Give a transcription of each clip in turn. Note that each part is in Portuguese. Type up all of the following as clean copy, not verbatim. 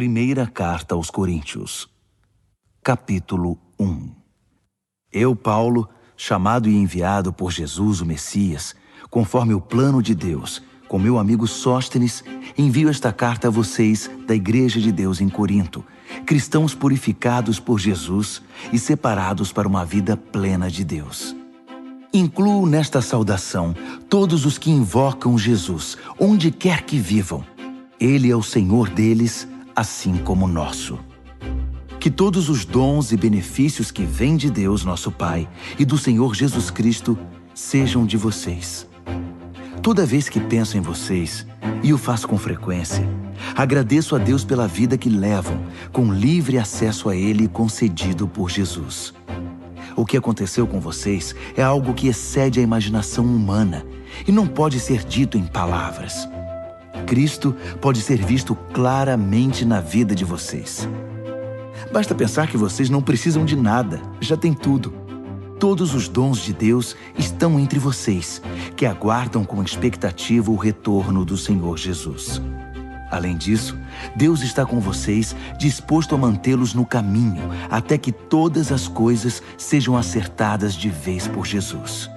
Primeira Carta aos Coríntios, capítulo 1. Eu, Paulo, chamado e enviado por Jesus, o Messias, conforme o plano de Deus, com meu amigo Sóstenes, envio esta carta a vocês da Igreja de Deus em Corinto, cristãos purificados por Jesus e separados para uma vida plena de Deus. Incluo nesta saudação todos os que invocam Jesus, onde quer que vivam. Ele é o Senhor deles, assim como nosso. Que todos os dons e benefícios que vêm de Deus, nosso Pai, e do Senhor Jesus Cristo, sejam de vocês. Toda vez que penso em vocês, e o faço com frequência, agradeço a Deus pela vida que levam, com livre acesso a Ele concedido por Jesus. O que aconteceu com vocês é algo que excede a imaginação humana e não pode ser dito em palavras. Cristo pode ser visto claramente na vida de vocês. Basta pensar que vocês não precisam de nada, já têm tudo. Todos os dons de Deus estão entre vocês, que aguardam com expectativa o retorno do Senhor Jesus. Além disso, Deus está com vocês, disposto a mantê-los no caminho, até que todas as coisas sejam acertadas de vez por Jesus.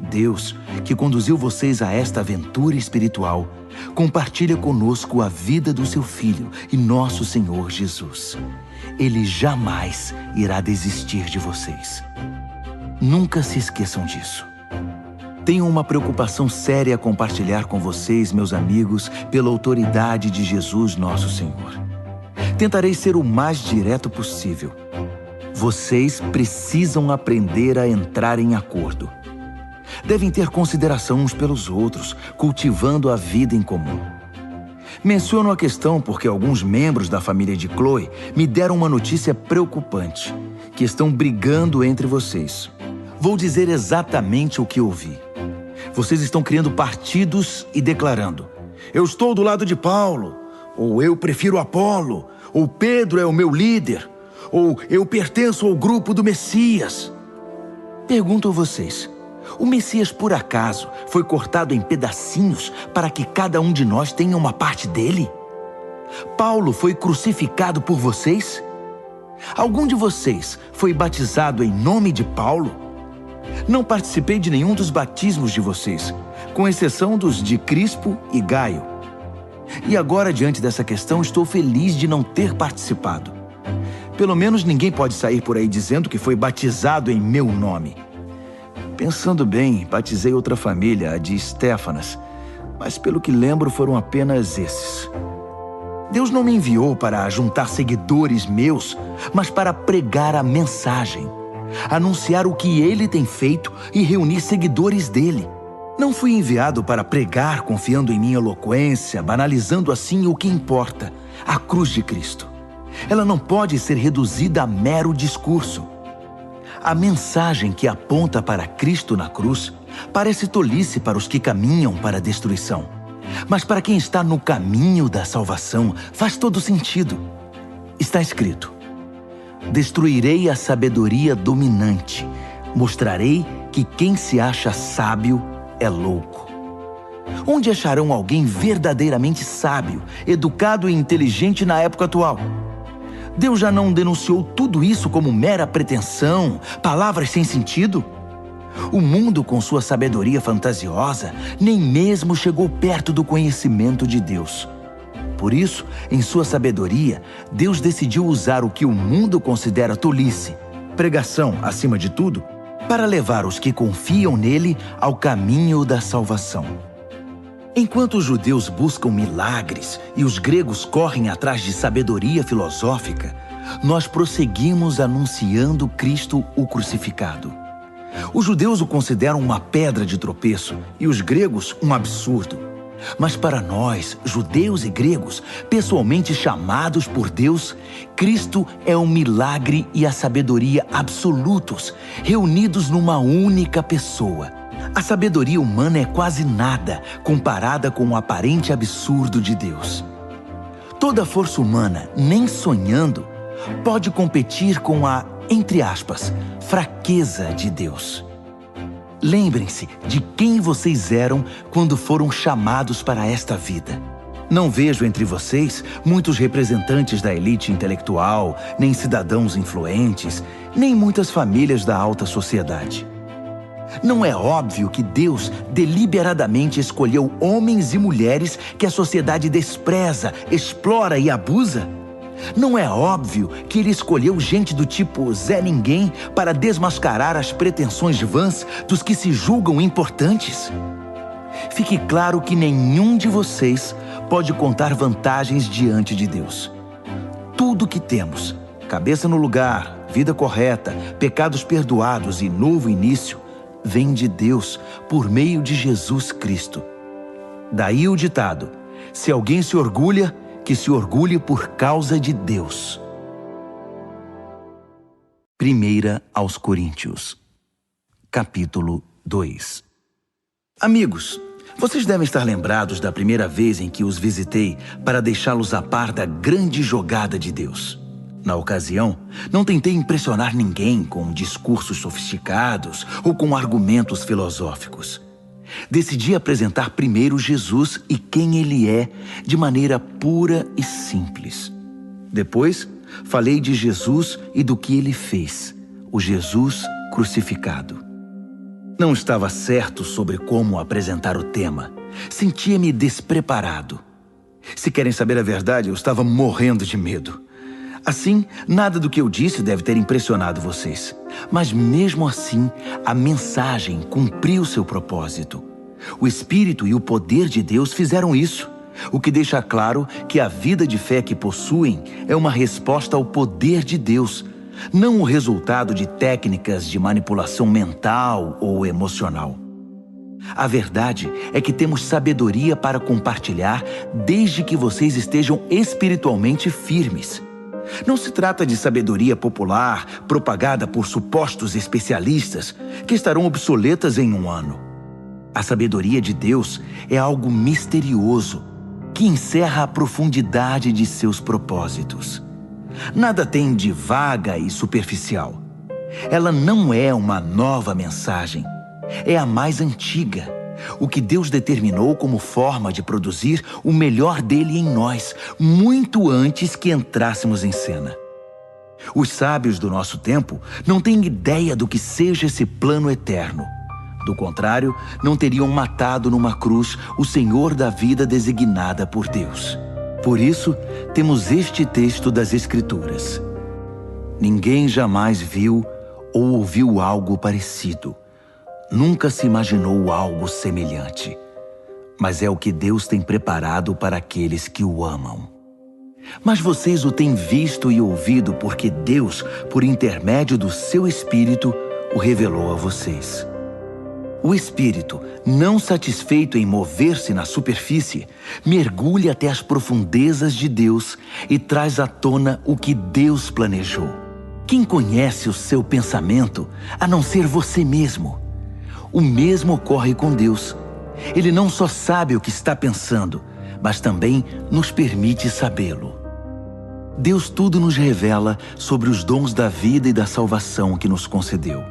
Deus, que conduziu vocês a esta aventura espiritual, compartilha conosco a vida do seu Filho e nosso Senhor Jesus. Ele jamais irá desistir de vocês. Nunca se esqueçam disso. Tenho uma preocupação séria a compartilhar com vocês, meus amigos, pela autoridade de Jesus, nosso Senhor. Tentarei ser o mais direto possível. Vocês precisam aprender a entrar em acordo. Devem ter consideração uns pelos outros, cultivando a vida em comum. Menciono a questão porque alguns membros da família de Chloe me deram uma notícia preocupante, que estão brigando entre vocês. Vou dizer exatamente o que ouvi. Vocês estão criando partidos e declarando: eu estou do lado de Paulo, ou eu prefiro Apolo, ou Pedro é o meu líder, ou eu pertenço ao grupo do Messias. Pergunto a vocês, o Messias por acaso foi cortado em pedacinhos para que cada um de nós tenha uma parte dele? Paulo foi crucificado por vocês? Algum de vocês foi batizado em nome de Paulo? Não participei de nenhum dos batismos de vocês, com exceção dos de Crispo e Gaio. E agora, diante dessa questão, estou feliz de não ter participado. Pelo menos ninguém pode sair por aí dizendo que foi batizado em meu nome. Pensando bem, batizei outra família, a de Estéfanas, mas pelo que lembro foram apenas esses. Deus não me enviou para juntar seguidores meus, mas para pregar a mensagem, anunciar o que Ele tem feito e reunir seguidores dele. Não fui enviado para pregar confiando em minha eloquência, banalizando assim o que importa, a cruz de Cristo. Ela não pode ser reduzida a mero discurso. A mensagem que aponta para Cristo na cruz parece tolice para os que caminham para a destruição. Mas para quem está no caminho da salvação, faz todo sentido. Está escrito: destruirei a sabedoria dominante, mostrarei que quem se acha sábio é louco. Onde acharão alguém verdadeiramente sábio, educado e inteligente na época atual? Deus já não denunciou tudo isso como mera pretensão, palavras sem sentido? O mundo, com sua sabedoria fantasiosa, nem mesmo chegou perto do conhecimento de Deus. Por isso, em sua sabedoria, Deus decidiu usar o que o mundo considera tolice, pregação acima de tudo, para levar os que confiam nele ao caminho da salvação. Enquanto os judeus buscam milagres e os gregos correm atrás de sabedoria filosófica, nós prosseguimos anunciando Cristo o crucificado. Os judeus o consideram uma pedra de tropeço e os gregos um absurdo. Mas para nós, judeus e gregos, pessoalmente chamados por Deus, Cristo é o milagre e a sabedoria absolutos, reunidos numa única pessoa. A sabedoria humana é quase nada comparada com o aparente absurdo de Deus. Toda força humana, nem sonhando, pode competir com a, entre aspas, fraqueza de Deus. Lembrem-se de quem vocês eram quando foram chamados para esta vida. Não vejo entre vocês muitos representantes da elite intelectual, nem cidadãos influentes, nem muitas famílias da alta sociedade. Não é óbvio que Deus deliberadamente escolheu homens e mulheres que a sociedade despreza, explora e abusa? Não é óbvio que Ele escolheu gente do tipo Zé Ninguém para desmascarar as pretensões vãs dos que se julgam importantes? Fique claro que nenhum de vocês pode contar vantagens diante de Deus. Tudo que temos, cabeça no lugar, vida correta, pecados perdoados e novo início, vem de Deus por meio de Jesus Cristo. Daí o ditado: se alguém se orgulha, que se orgulhe por causa de Deus. 1 aos Coríntios, capítulo 2. Amigos, vocês devem estar lembrados da primeira vez em que os visitei para deixá-los a par da grande jogada de Deus. Na ocasião, não tentei impressionar ninguém com discursos sofisticados ou com argumentos filosóficos. Decidi apresentar primeiro Jesus e quem Ele é, de maneira pura e simples. Depois, falei de Jesus e do que Ele fez, o Jesus crucificado. Não estava certo sobre como apresentar o tema. Sentia-me despreparado. Se querem saber a verdade, eu estava morrendo de medo. Assim, nada do que eu disse deve ter impressionado vocês. Mas mesmo assim, a mensagem cumpriu seu propósito. O Espírito e o poder de Deus fizeram isso, o que deixa claro que a vida de fé que possuem é uma resposta ao poder de Deus, não o resultado de técnicas de manipulação mental ou emocional. A verdade é que temos sabedoria para compartilhar desde que vocês estejam espiritualmente firmes. Não se trata de sabedoria popular, propagada por supostos especialistas, que estarão obsoletas em um ano. A sabedoria de Deus é algo misterioso, que encerra a profundidade de seus propósitos. Nada tem de vaga e superficial. Ela não é uma nova mensagem, é a mais antiga. O que Deus determinou como forma de produzir o melhor dele em nós, muito antes que entrássemos em cena. Os sábios do nosso tempo não têm ideia do que seja esse plano eterno. Do contrário, não teriam matado numa cruz o Senhor da vida designada por Deus. Por isso, temos este texto das Escrituras: ninguém jamais viu ou ouviu algo parecido. Nunca se imaginou algo semelhante, mas é o que Deus tem preparado para aqueles que o amam. Mas vocês o têm visto e ouvido porque Deus, por intermédio do seu Espírito, o revelou a vocês. O Espírito, não satisfeito em mover-se na superfície, mergulha até as profundezas de Deus e traz à tona o que Deus planejou. Quem conhece o seu pensamento, a não ser você mesmo? O mesmo ocorre com Deus. Ele não só sabe o que está pensando, mas também nos permite sabê-lo. Deus tudo nos revela sobre os dons da vida e da salvação que nos concedeu.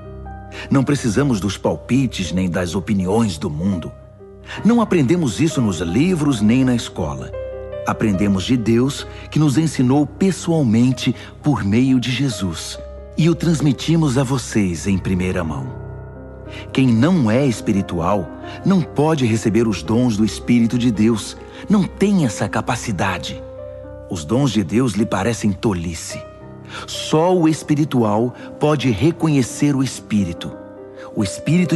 Não precisamos dos palpites nem das opiniões do mundo. Não aprendemos isso nos livros nem na escola. Aprendemos de Deus, que nos ensinou pessoalmente por meio de Jesus, e o transmitimos a vocês em primeira mão. Quem não é espiritual não pode receber os dons do Espírito de Deus, não tem essa capacidade. Os dons de Deus lhe parecem tolice. Só o espiritual pode reconhecer o Espírito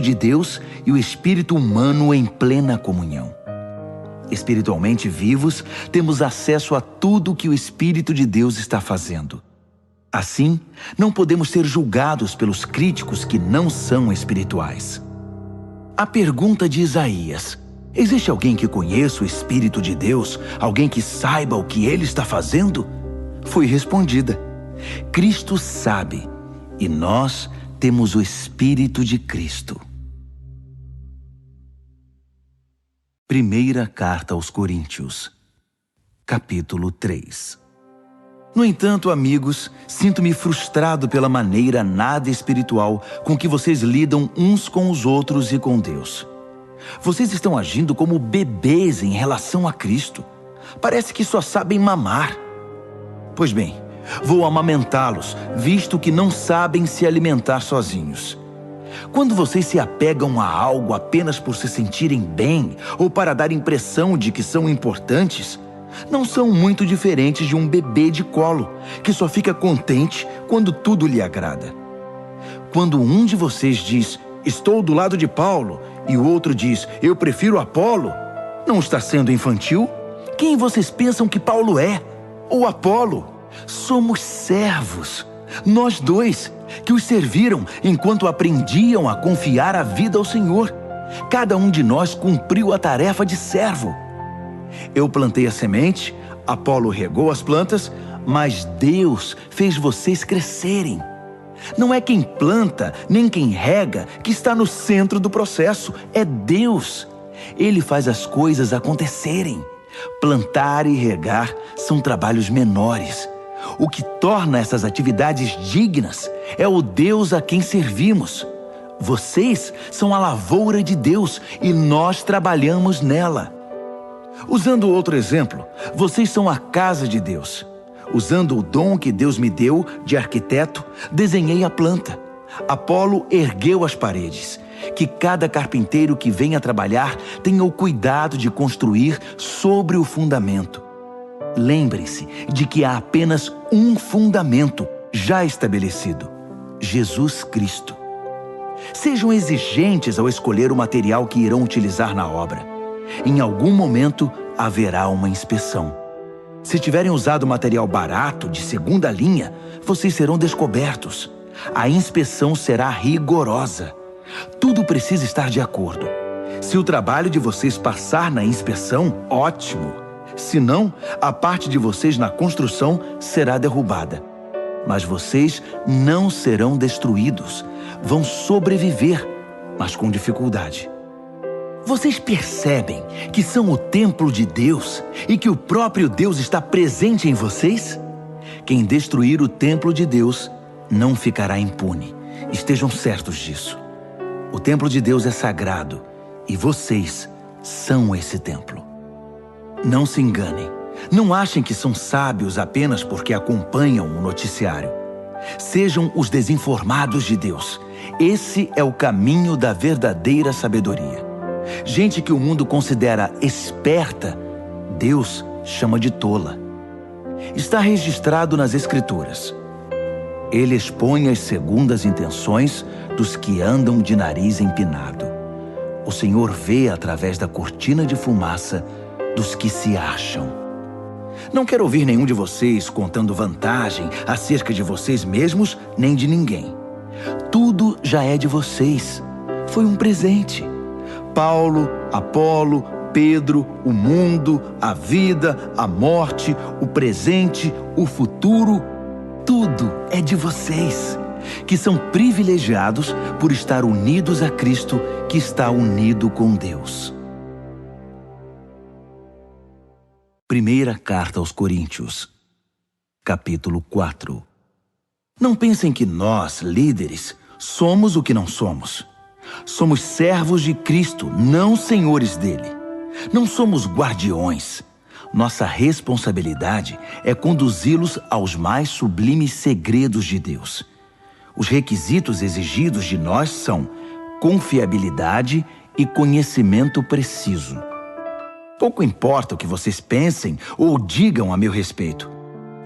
de Deus e o espírito humano em plena comunhão. Espiritualmente vivos, temos acesso a tudo o que o Espírito de Deus está fazendo. Assim, não podemos ser julgados pelos críticos que não são espirituais. A pergunta de Isaías: existe alguém que conheça o Espírito de Deus, alguém que saiba o que ele está fazendo? Foi respondida: Cristo sabe, e nós temos o Espírito de Cristo. Primeira Carta aos Coríntios, capítulo 3. No entanto, amigos, sinto-me frustrado pela maneira nada espiritual com que vocês lidam uns com os outros e com Deus. Vocês estão agindo como bebês em relação a Cristo. Parece que só sabem mamar. Pois bem, vou amamentá-los, visto que não sabem se alimentar sozinhos. Quando vocês se apegam a algo apenas por se sentirem bem ou para dar impressão de que são importantes, não são muito diferentes de um bebê de colo, que só fica contente quando tudo lhe agrada. Quando um de vocês diz, estou do lado de Paulo, e o outro diz, eu prefiro Apolo, não está sendo infantil? Quem vocês pensam que Paulo é? Ou Apolo? Somos servos, nós dois, que os serviram enquanto aprendiam a confiar a vida ao Senhor. Cada um de nós cumpriu a tarefa de servo. Eu plantei a semente, Apolo regou as plantas, mas Deus fez vocês crescerem. Não é quem planta, nem quem rega, que está no centro do processo, é Deus. Ele faz as coisas acontecerem. Plantar e regar são trabalhos menores. O que torna essas atividades dignas é o Deus a quem servimos. Vocês são a lavoura de Deus e nós trabalhamos nela. Usando outro exemplo, vocês são a casa de Deus. Usando o dom que Deus me deu de arquiteto, desenhei a planta. Apolo ergueu as paredes. Que cada carpinteiro que venha trabalhar tenha o cuidado de construir sobre o fundamento. Lembrem-se de que há apenas um fundamento já estabelecido: Jesus Cristo. Sejam exigentes ao escolher o material que irão utilizar na obra. Em algum momento haverá uma inspeção. Se tiverem usado material barato, de segunda linha, vocês serão descobertos. A inspeção será rigorosa. Tudo precisa estar de acordo. Se o trabalho de vocês passar na inspeção, ótimo. Se não, a parte de vocês na construção será derrubada. Mas vocês não serão destruídos. Vão sobreviver, mas com dificuldade. Vocês percebem que são o templo de Deus e que o próprio Deus está presente em vocês? Quem destruir o templo de Deus não ficará impune. Estejam certos disso. O templo de Deus é sagrado e vocês são esse templo. Não se enganem. Não achem que são sábios apenas porque acompanham o noticiário. Sejam os desinformados de Deus. Esse é o caminho da verdadeira sabedoria. Gente que o mundo considera esperta, Deus chama de tola. Está registrado nas Escrituras. Ele expõe as segundas intenções dos que andam de nariz empinado. O Senhor vê através da cortina de fumaça dos que se acham. Não quero ouvir nenhum de vocês contando vantagem acerca de vocês mesmos nem de ninguém. Tudo já é de vocês. Foi um presente. Paulo, Apolo, Pedro, o mundo, a vida, a morte, o presente, o futuro, tudo é de vocês, que são privilegiados por estar unidos a Cristo, que está unido com Deus. Primeira carta aos Coríntios, capítulo 4. Não pensem que nós, líderes, somos o que não somos. Somos servos de Cristo, não senhores dele. Não somos guardiões. Nossa responsabilidade é conduzi-los aos mais sublimes segredos de Deus. Os requisitos exigidos de nós são confiabilidade e conhecimento preciso. Pouco importa o que vocês pensem ou digam a meu respeito.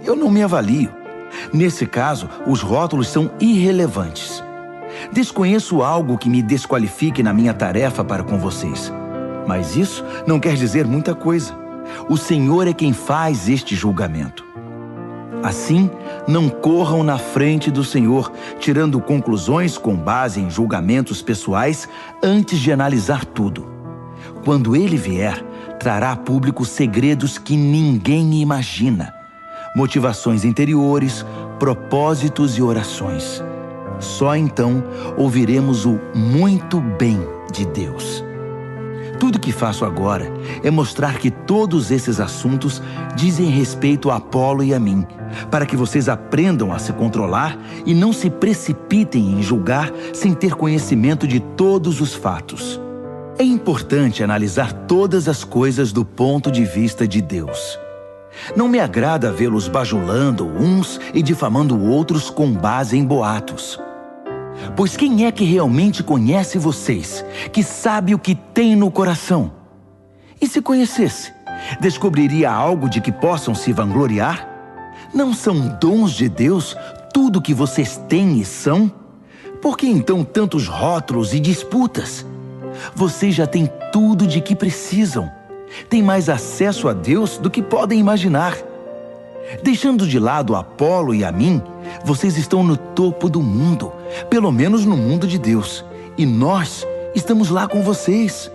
Eu não me avalio. Nesse caso, os rótulos são irrelevantes. Desconheço algo que me desqualifique na minha tarefa para com vocês. Mas isso não quer dizer muita coisa. O Senhor é quem faz este julgamento. Assim, não corram na frente do Senhor, tirando conclusões com base em julgamentos pessoais antes de analisar tudo. Quando Ele vier, trará a público segredos que ninguém imagina, motivações interiores, propósitos e orações. Só então ouviremos o muito bem de Deus. Tudo que faço agora é mostrar que todos esses assuntos dizem respeito a Apolo e a mim, para que vocês aprendam a se controlar e não se precipitem em julgar sem ter conhecimento de todos os fatos. É importante analisar todas as coisas do ponto de vista de Deus. Não me agrada vê-los bajulando uns e difamando outros com base em boatos. Pois quem é que realmente conhece vocês, que sabe o que tem no coração? E se conhecesse, descobriria algo de que possam se vangloriar? Não são dons de Deus tudo que vocês têm e são? Por que então tantos rótulos e disputas? Vocês já têm tudo de que precisam. Têm mais acesso a Deus do que podem imaginar. Deixando de lado Apolo e a mim, vocês estão no topo do mundo, pelo menos no mundo de Deus. E nós estamos lá com vocês.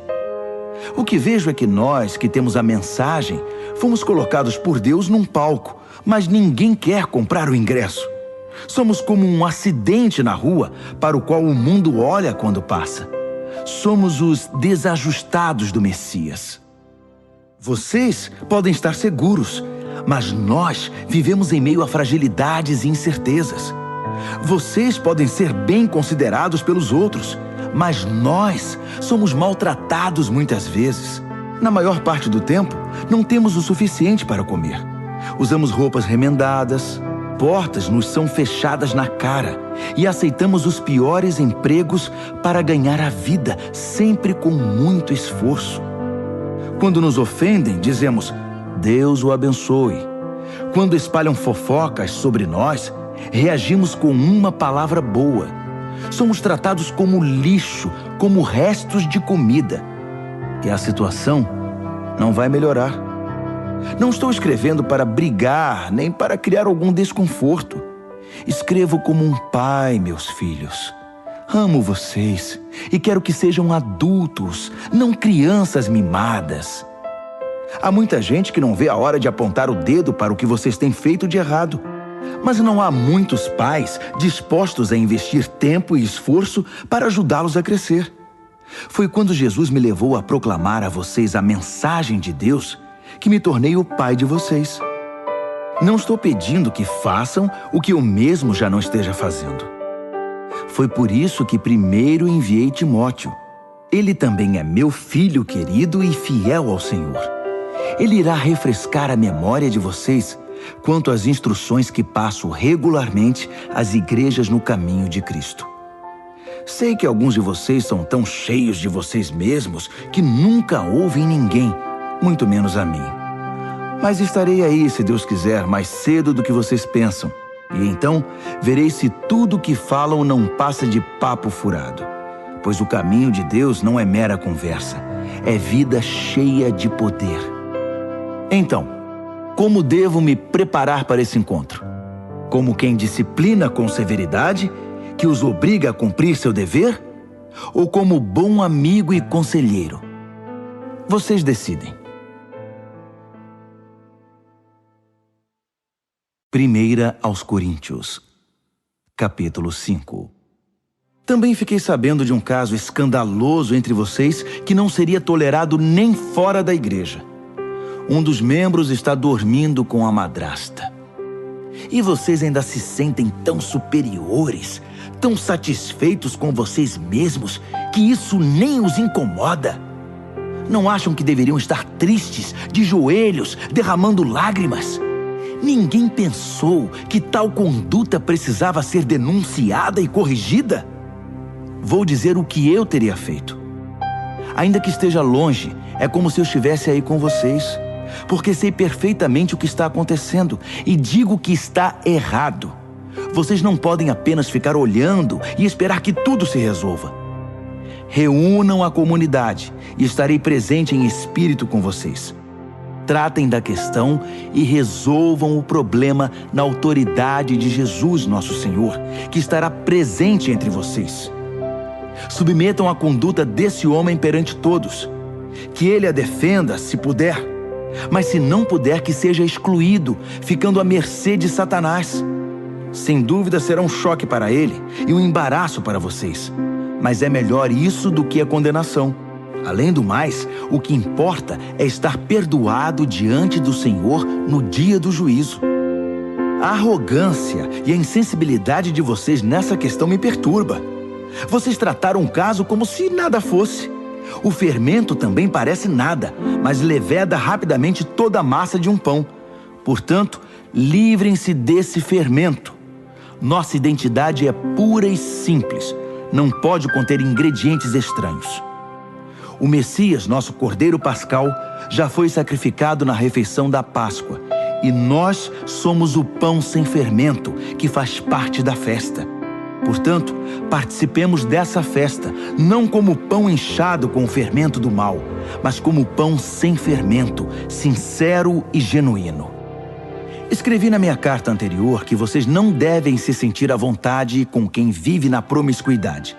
O que vejo é que nós, que temos a mensagem, fomos colocados por Deus num palco, mas ninguém quer comprar o ingresso. Somos como um acidente na rua para o qual o mundo olha quando passa. Somos os desajustados do Messias. Vocês podem estar seguros, mas nós vivemos em meio a fragilidades e incertezas. Vocês podem ser bem considerados pelos outros, mas nós somos maltratados muitas vezes. Na maior parte do tempo, não temos o suficiente para comer. Usamos roupas remendadas, portas nos são fechadas na cara e aceitamos os piores empregos para ganhar a vida, sempre com muito esforço. Quando nos ofendem, dizemos, Deus o abençoe. Quando espalham fofocas sobre nós, reagimos com uma palavra boa. Somos tratados como lixo, como restos de comida. E a situação não vai melhorar. Não estou escrevendo para brigar, nem para criar algum desconforto. Escrevo como um pai, meus filhos. Amo vocês e quero que sejam adultos, não crianças mimadas. Há muita gente que não vê a hora de apontar o dedo para o que vocês têm feito de errado. Mas não há muitos pais dispostos a investir tempo e esforço para ajudá-los a crescer. Foi quando Jesus me levou a proclamar a vocês a mensagem de Deus que me tornei o pai de vocês. Não estou pedindo que façam o que eu mesmo já não esteja fazendo. Foi por isso que primeiro enviei Timóteo. Ele também é meu filho querido e fiel ao Senhor. Ele irá refrescar a memória de vocês quanto às instruções que passo regularmente às igrejas no caminho de Cristo. Sei que alguns de vocês são tão cheios de vocês mesmos que nunca ouvem ninguém, muito menos a mim. Mas estarei aí, se Deus quiser, mais cedo do que vocês pensam. E então verei se tudo o que falam não passa de papo furado. Pois o caminho de Deus não é mera conversa, é vida cheia de poder. Então, como devo me preparar para esse encontro? Como quem disciplina com severidade, que os obriga a cumprir seu dever? Ou como bom amigo e conselheiro? Vocês decidem. 1 aos Coríntios, capítulo 5. Também fiquei sabendo de um caso escandaloso entre vocês que não seria tolerado nem fora da igreja. Um dos membros está dormindo com a madrasta. E vocês ainda se sentem tão superiores, tão satisfeitos com vocês mesmos, que isso nem os incomoda. Não acham que deveriam estar tristes, de joelhos, derramando lágrimas? Ninguém pensou que tal conduta precisava ser denunciada e corrigida? Vou dizer o que eu teria feito. Ainda que esteja longe, é como se eu estivesse aí com vocês, porque sei perfeitamente o que está acontecendo e digo que está errado. Vocês não podem apenas ficar olhando e esperar que tudo se resolva. Reúnam a comunidade e estarei presente em espírito com vocês. Tratem da questão e resolvam o problema na autoridade de Jesus, nosso Senhor, que estará presente entre vocês. Submetam a conduta desse homem perante todos. Que ele a defenda, se puder, mas se não puder, que seja excluído, ficando à mercê de Satanás. Sem dúvida será um choque para ele e um embaraço para vocês, mas é melhor isso do que a condenação. Além do mais, o que importa é estar perdoado diante do Senhor no dia do juízo. A arrogância e a insensibilidade de vocês nessa questão me perturba. Vocês trataram o caso como se nada fosse. O fermento também parece nada, mas leveda rapidamente toda a massa de um pão. Portanto, livrem-se desse fermento. Nossa identidade é pura e simples. Não pode conter ingredientes estranhos. O Messias, nosso Cordeiro Pascal, já foi sacrificado na refeição da Páscoa. E nós somos o pão sem fermento, que faz parte da festa. Portanto, participemos dessa festa, não como pão inchado com o fermento do mal, mas como pão sem fermento, sincero e genuíno. Escrevi na minha carta anterior que vocês não devem se sentir à vontade com quem vive na promiscuidade.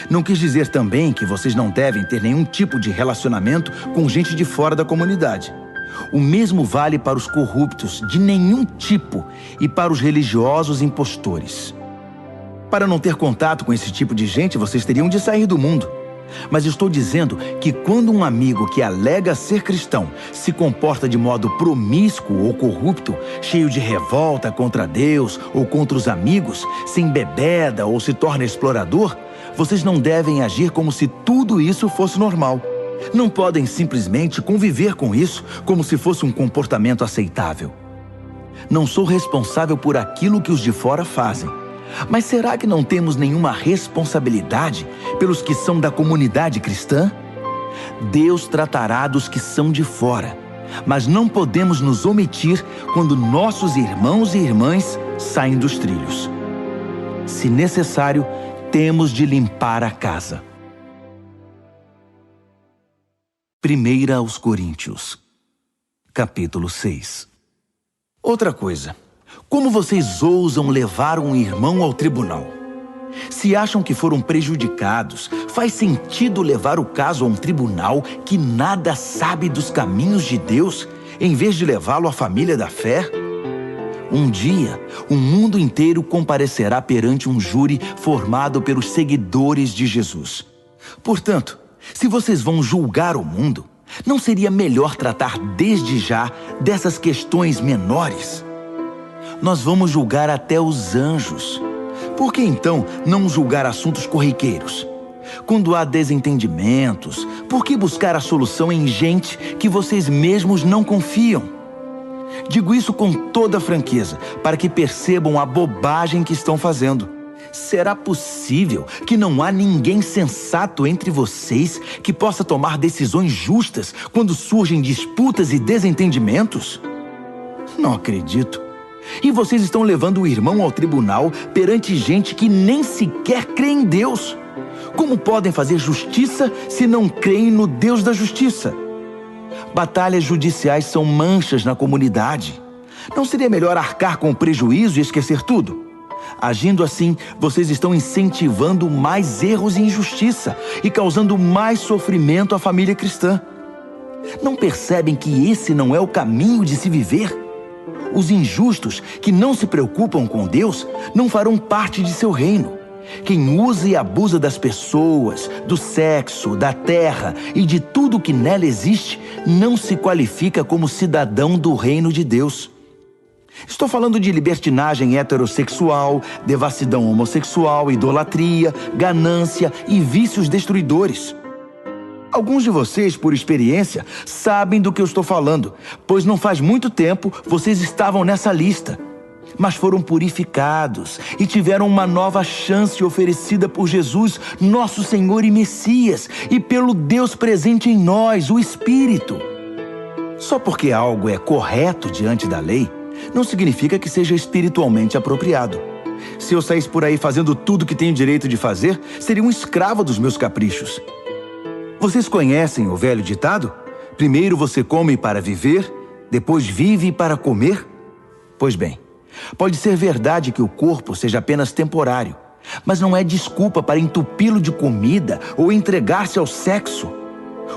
Não quis dizer também que vocês não devem ter nenhum tipo de relacionamento com gente de fora da comunidade. O mesmo vale para os corruptos de nenhum tipo e para os religiosos impostores. Para não ter contato com esse tipo de gente, vocês teriam de sair do mundo. Mas estou dizendo que quando um amigo que alega ser cristão se comporta de modo promíscuo ou corrupto, cheio de revolta contra Deus ou contra os amigos, se embebeda ou se torna explorador, vocês não devem agir como se tudo isso fosse normal. Não podem simplesmente conviver com isso como se fosse um comportamento aceitável. Não sou responsável por aquilo que os de fora fazem. Mas será que não temos nenhuma responsabilidade pelos que são da comunidade cristã? Deus tratará dos que são de fora, mas não podemos nos omitir quando nossos irmãos e irmãs saem dos trilhos. Se necessário, temos de limpar a casa. 1 aos Coríntios, capítulo 6. Outra coisa. Como vocês ousam levar um irmão ao tribunal? Se acham que foram prejudicados, faz sentido levar o caso a um tribunal que nada sabe dos caminhos de Deus, em vez de levá-lo à família da fé? Um dia, o mundo inteiro comparecerá perante um júri formado pelos seguidores de Jesus. Portanto, se vocês vão julgar o mundo, não seria melhor tratar desde já dessas questões menores? Nós vamos julgar até os anjos. Por que então não julgar assuntos corriqueiros? Quando há desentendimentos, por que buscar a solução em gente que vocês mesmos não confiam? Digo isso com toda franqueza, para que percebam a bobagem que estão fazendo. Será possível que não há ninguém sensato entre vocês que possa tomar decisões justas quando surgem disputas e desentendimentos? Não acredito. E vocês estão levando o irmão ao tribunal perante gente que nem sequer crê em Deus. Como podem fazer justiça se não creem no Deus da justiça? Batalhas judiciais são manchas na comunidade. Não seria melhor arcar com o prejuízo e esquecer tudo? Agindo assim, vocês estão incentivando mais erros e injustiça e causando mais sofrimento à família cristã. Não percebem que esse não é o caminho de se viver? Os injustos que não se preocupam com Deus não farão parte de seu reino. Quem usa e abusa das pessoas, do sexo, da terra e de tudo que nela existe, não se qualifica como cidadão do reino de Deus. Estou falando de libertinagem heterossexual, devassidão homossexual, idolatria, ganância e vícios destruidores. Alguns de vocês, por experiência, sabem do que eu estou falando, pois não faz muito tempo vocês estavam nessa lista. Mas foram purificados e tiveram uma nova chance oferecida por Jesus, nosso Senhor e Messias, e pelo Deus presente em nós, o Espírito. Só porque algo é correto diante da lei, não significa que seja espiritualmente apropriado. Se eu saísse por aí fazendo tudo o que tenho direito de fazer, seria um escravo dos meus caprichos. Vocês conhecem o velho ditado? Primeiro você come para viver, depois vive para comer? Pois bem, pode ser verdade que o corpo seja apenas temporário, mas não é desculpa para entupi-lo de comida ou entregar-se ao sexo.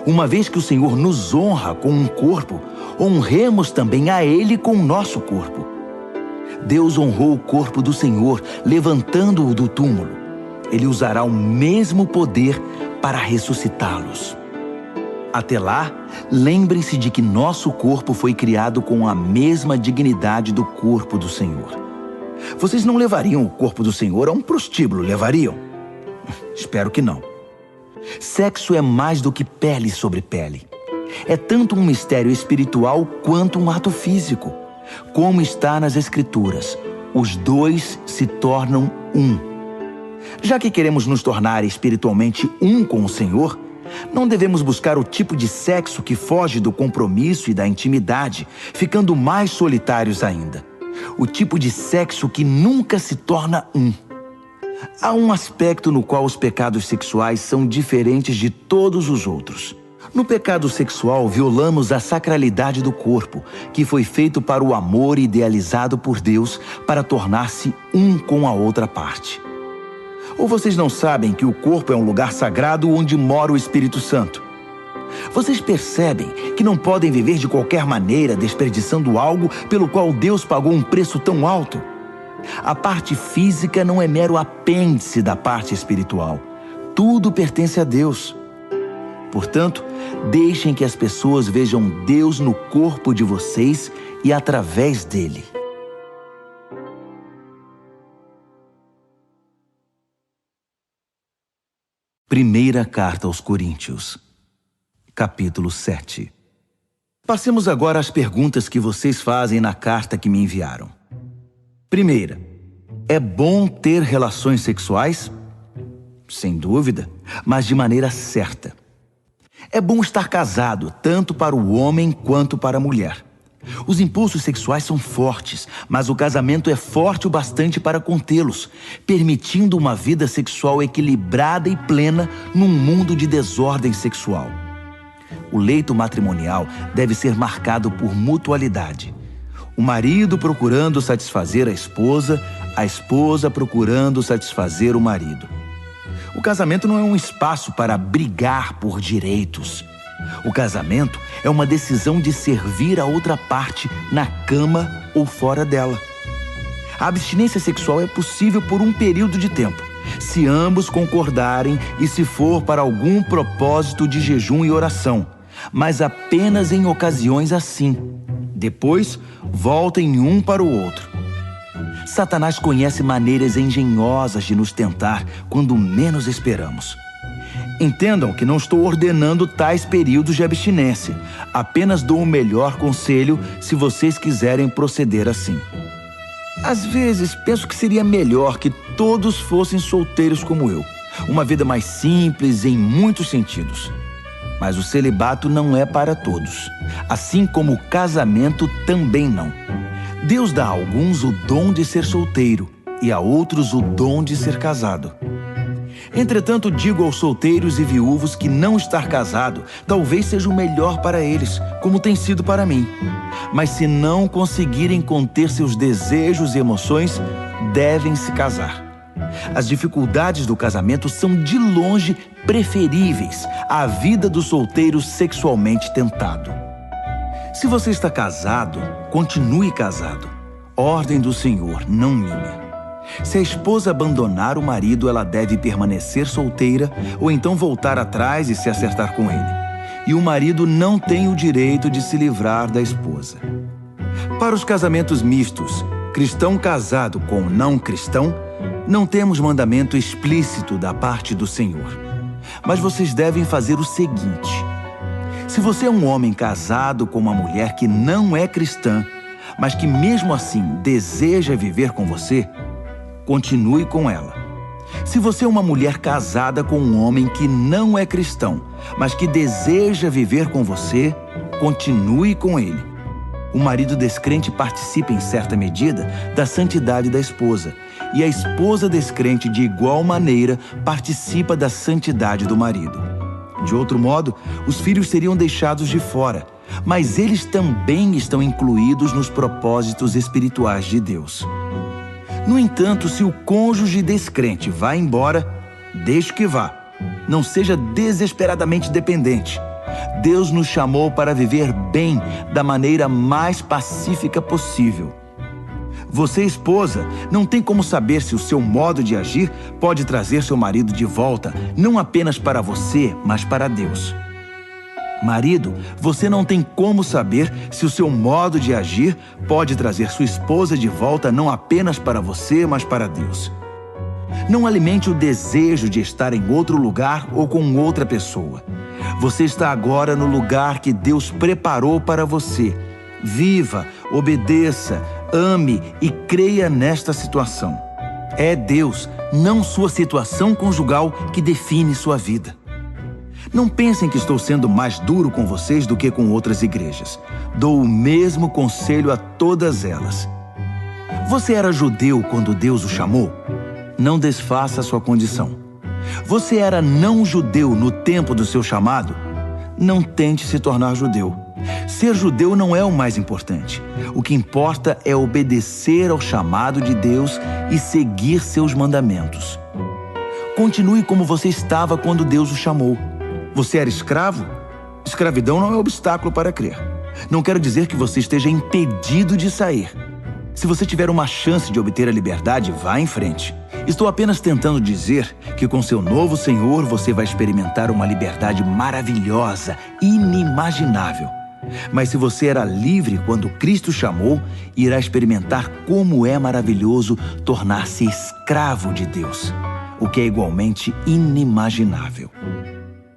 Uma vez que o Senhor nos honra com um corpo, honremos também a Ele com o nosso corpo. Deus honrou o corpo do Senhor, levantando-o do túmulo. Ele usará o mesmo poder para ressuscitá-los. Até lá, lembrem-se de que nosso corpo foi criado com a mesma dignidade do corpo do Senhor. Vocês não levariam o corpo do Senhor a um prostíbulo, levariam? Espero que não. Sexo é mais do que pele sobre pele. É tanto um mistério espiritual quanto um ato físico. Como está nas Escrituras, os dois se tornam um. Já que queremos nos tornar espiritualmente um com o Senhor, não devemos buscar o tipo de sexo que foge do compromisso e da intimidade, ficando mais solitários ainda. O tipo de sexo que nunca se torna um. Há um aspecto no qual os pecados sexuais são diferentes de todos os outros. No pecado sexual, violamos a sacralidade do corpo, que foi feito para o amor idealizado por Deus para tornar-se um com a outra parte. Ou vocês não sabem que o corpo é um lugar sagrado onde mora o Espírito Santo? Vocês percebem que não podem viver de qualquer maneira desperdiçando algo pelo qual Deus pagou um preço tão alto? A parte física não é mero apêndice da parte espiritual. Tudo pertence a Deus. Portanto, deixem que as pessoas vejam Deus no corpo de vocês e através dele. Primeira Carta aos Coríntios, capítulo 7. Passemos agora às perguntas que vocês fazem na carta que me enviaram. Primeira, é bom ter relações sexuais? Sem dúvida, mas de maneira certa. É bom estar casado, tanto para o homem quanto para a mulher. Os impulsos sexuais são fortes, mas o casamento é forte o bastante para contê-los, permitindo uma vida sexual equilibrada e plena num mundo de desordem sexual. O leito matrimonial deve ser marcado por mutualidade. O marido procurando satisfazer a esposa procurando satisfazer o marido. O casamento não é um espaço para brigar por direitos. O casamento é uma decisão de servir a outra parte na cama ou fora dela. A abstinência sexual é possível por um período de tempo, se ambos concordarem e se for para algum propósito de jejum e oração, mas apenas em ocasiões assim. Depois, voltem um para o outro. Satanás conhece maneiras engenhosas de nos tentar quando menos esperamos. Entendam que não estou ordenando tais períodos de abstinência. Apenas dou o melhor conselho se vocês quiserem proceder assim. Às vezes, penso que seria melhor que todos fossem solteiros como eu. Uma vida mais simples em muitos sentidos. Mas o celibato não é para todos. Assim como o casamento também não. Deus dá a alguns o dom de ser solteiro e a outros o dom de ser casado. Entretanto, digo aos solteiros e viúvos que não estar casado talvez seja o melhor para eles, como tem sido para mim. Mas se não conseguirem conter seus desejos e emoções, devem se casar. As dificuldades do casamento são de longe preferíveis à vida do solteiro sexualmente tentado. Se você está casado, continue casado. Ordem do Senhor, não minha. Se a esposa abandonar o marido, ela deve permanecer solteira ou então voltar atrás e se acertar com ele. E o marido não tem o direito de se livrar da esposa. Para os casamentos mistos, cristão casado com não cristão, não temos mandamento explícito da parte do Senhor. Mas vocês devem fazer o seguinte: se você é um homem casado com uma mulher que não é cristã, mas que mesmo assim deseja viver com você, continue com ela. Se você é uma mulher casada com um homem que não é cristão, mas que deseja viver com você, continue com ele. O marido descrente participa em certa medida da santidade da esposa, e a esposa descrente de igual maneira participa da santidade do marido. De outro modo, os filhos seriam deixados de fora, mas eles também estão incluídos nos propósitos espirituais de Deus. No entanto, se o cônjuge descrente vai embora, deixe que vá. Não seja desesperadamente dependente. Deus nos chamou para viver bem da maneira mais pacífica possível. Você, esposa, não tem como saber se o seu modo de agir pode trazer seu marido de volta, não apenas para você, mas para Deus. Marido, você não tem como saber se o seu modo de agir pode trazer sua esposa de volta não apenas para você, mas para Deus. Não alimente o desejo de estar em outro lugar ou com outra pessoa. Você está agora no lugar que Deus preparou para você. Viva, obedeça, ame e creia nesta situação. É Deus, não sua situação conjugal, que define sua vida. Não pensem que estou sendo mais duro com vocês do que com outras igrejas. Dou o mesmo conselho a todas elas. Você era judeu quando Deus o chamou? Não desfaça sua condição. Você era não judeu no tempo do seu chamado? Não tente se tornar judeu. Ser judeu não é o mais importante. O que importa é obedecer ao chamado de Deus e seguir seus mandamentos. Continue como você estava quando Deus o chamou. Você era escravo? Escravidão não é obstáculo para crer. Não quero dizer que você esteja impedido de sair. Se você tiver uma chance de obter a liberdade, vá em frente. Estou apenas tentando dizer que com seu novo Senhor você vai experimentar uma liberdade maravilhosa, inimaginável. Mas se você era livre quando Cristo chamou, irá experimentar como é maravilhoso tornar-se escravo de Deus, o que é igualmente inimaginável.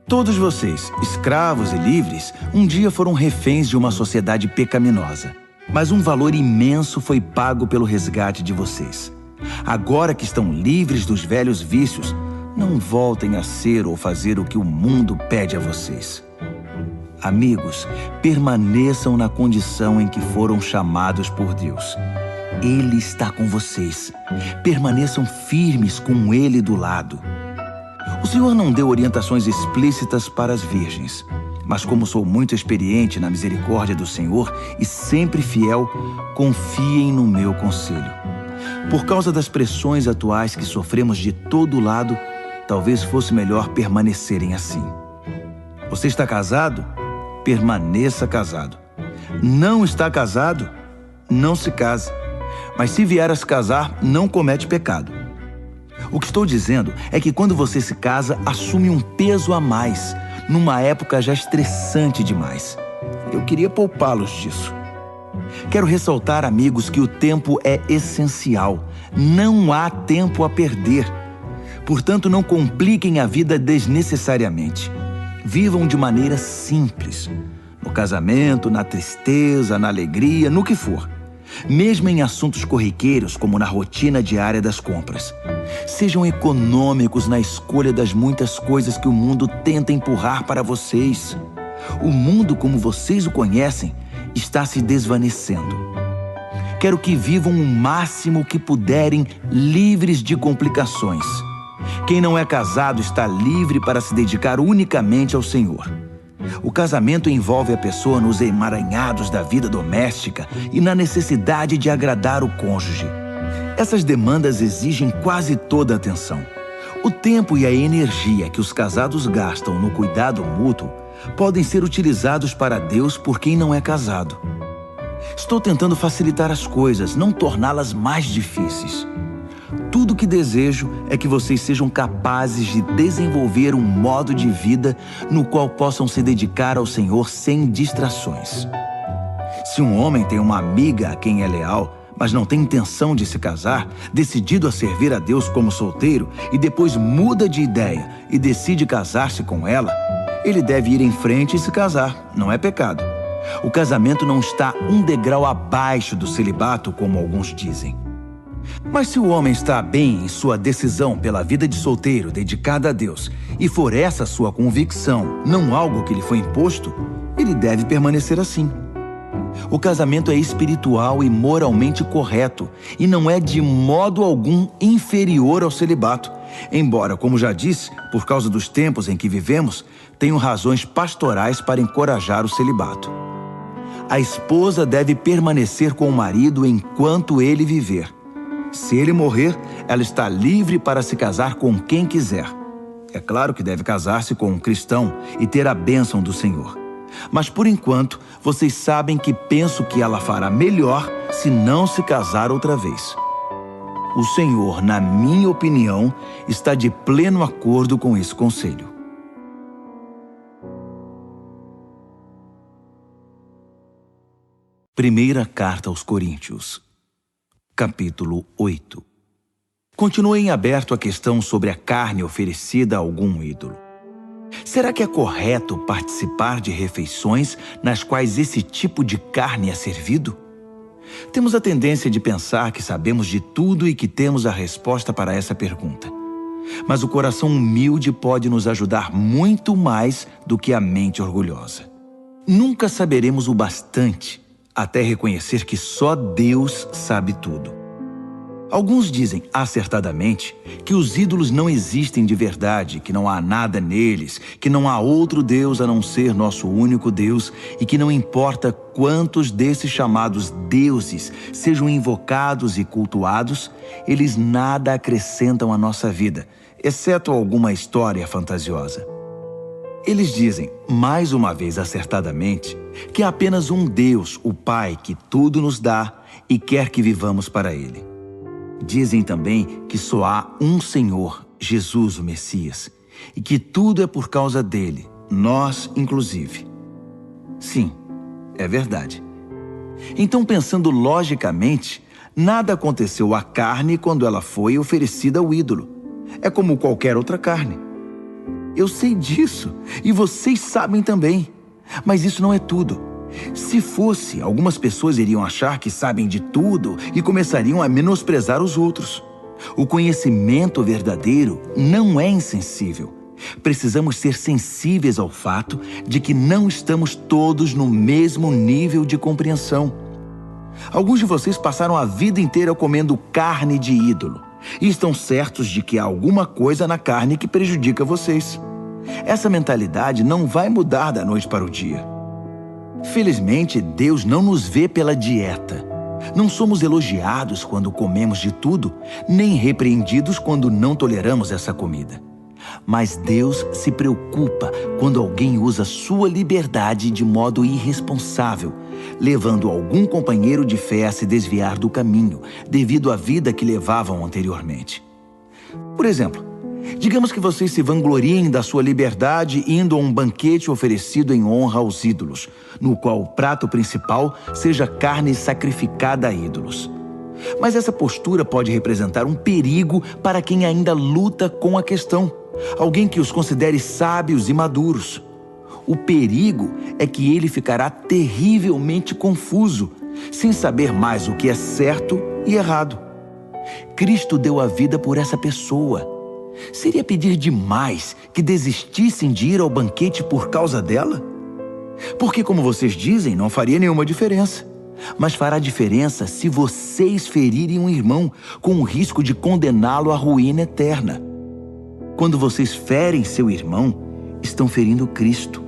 Todos vocês, escravos e livres, um dia foram reféns de uma sociedade pecaminosa. Mas um valor imenso foi pago pelo resgate de vocês. Agora que estão livres dos velhos vícios, não voltem a ser ou fazer o que o mundo pede a vocês. Amigos, permaneçam na condição em que foram chamados por Deus. Ele está com vocês. Permaneçam firmes com Ele do lado. O Senhor não deu orientações explícitas para as virgens, mas como sou muito experiente na misericórdia do Senhor e sempre fiel, confiem no meu conselho. Por causa das pressões atuais que sofremos de todo lado, talvez fosse melhor permanecerem assim. Você está casado? Permaneça casado. Não está casado? Não se case. Mas se vier a se casar, não comete pecado. O que estou dizendo é que quando você se casa, assume um peso a mais, numa época já estressante demais. Eu queria poupá-los disso. Quero ressaltar, amigos, que o tempo é essencial. Não há tempo a perder. Portanto, não compliquem a vida desnecessariamente. Vivam de maneira simples. No casamento, na tristeza, na alegria, no que for. Mesmo em assuntos corriqueiros, como na rotina diária das compras. Sejam econômicos na escolha das muitas coisas que o mundo tenta empurrar para vocês. O mundo, como vocês o conhecem, está se desvanecendo. Quero que vivam o máximo que puderem, livres de complicações. Quem não é casado está livre para se dedicar unicamente ao Senhor. O casamento envolve a pessoa nos emaranhados da vida doméstica e na necessidade de agradar o cônjuge. Essas demandas exigem quase toda a atenção. O tempo e a energia que os casados gastam no cuidado mútuo podem ser utilizados para Deus por quem não é casado. Estou tentando facilitar as coisas, não torná-las mais difíceis. Tudo o que desejo é que vocês sejam capazes de desenvolver um modo de vida no qual possam se dedicar ao Senhor sem distrações. Se um homem tem uma amiga a quem é leal, mas não tem intenção de se casar, decidido a servir a Deus como solteiro e depois muda de ideia e decide casar-se com ela, ele deve ir em frente e se casar, não é pecado. O casamento não está um degrau abaixo do celibato, como alguns dizem. Mas se o homem está bem em sua decisão pela vida de solteiro dedicada a Deus, e for essa sua convicção, não algo que lhe foi imposto, ele deve permanecer assim. O casamento é espiritual e moralmente correto, e não é de modo algum inferior ao celibato, embora, como já disse, por causa dos tempos em que vivemos, tenham razões pastorais para encorajar o celibato. A esposa deve permanecer com o marido enquanto ele viver. Se ele morrer, ela está livre para se casar com quem quiser. É claro que deve casar-se com um cristão e ter a bênção do Senhor. Mas por enquanto, vocês sabem que penso que ela fará melhor se não se casar outra vez. O Senhor, na minha opinião, está de pleno acordo com esse conselho. Primeira Carta aos Coríntios, capítulo 8. Continue em aberto a questão sobre a carne oferecida a algum ídolo. Será que é correto participar de refeições nas quais esse tipo de carne é servido? Temos a tendência de pensar que sabemos de tudo e que temos a resposta para essa pergunta. Mas o coração humilde pode nos ajudar muito mais do que a mente orgulhosa. Nunca saberemos o bastante até reconhecer que só Deus sabe tudo. Alguns dizem, acertadamente, que os ídolos não existem de verdade, que não há nada neles, que não há outro Deus a não ser nosso único Deus e que não importa quantos desses chamados deuses sejam invocados e cultuados, eles nada acrescentam à nossa vida, exceto alguma história fantasiosa. Eles dizem, mais uma vez acertadamente, que há apenas um Deus, o Pai, que tudo nos dá e quer que vivamos para Ele. Dizem também que só há um Senhor, Jesus, o Messias, e que tudo é por causa dele, nós inclusive. Sim, é verdade. Então, pensando logicamente, nada aconteceu à carne quando ela foi oferecida ao ídolo. É como qualquer outra carne. Eu sei disso, e vocês sabem também. Mas isso não é tudo. Se fosse, algumas pessoas iriam achar que sabem de tudo e começariam a menosprezar os outros. O conhecimento verdadeiro não é insensível. Precisamos ser sensíveis ao fato de que não estamos todos no mesmo nível de compreensão. Alguns de vocês passaram a vida inteira comendo carne de ídolo e estão certos de que há alguma coisa na carne que prejudica vocês. Essa mentalidade não vai mudar da noite para o dia. Felizmente, Deus não nos vê pela dieta. Não somos elogiados quando comemos de tudo, nem repreendidos quando não toleramos essa comida. Mas Deus se preocupa quando alguém usa sua liberdade de modo irresponsável, levando algum companheiro de fé a se desviar do caminho, devido à vida que levavam anteriormente. Por exemplo, digamos que vocês se vangloriem da sua liberdade indo a um banquete oferecido em honra aos ídolos, no qual o prato principal seja carne sacrificada a ídolos. Mas essa postura pode representar um perigo para quem ainda luta com a questão, alguém que os considere sábios e maduros. O perigo é que ele ficará terrivelmente confuso, sem saber mais o que é certo e errado. Cristo deu a vida por essa pessoa. Seria pedir demais que desistissem de ir ao banquete por causa dela? Porque, como vocês dizem, não faria nenhuma diferença. Mas fará diferença se vocês ferirem um irmão, com o risco de condená-lo à ruína eterna. Quando vocês ferem seu irmão, estão ferindo Cristo.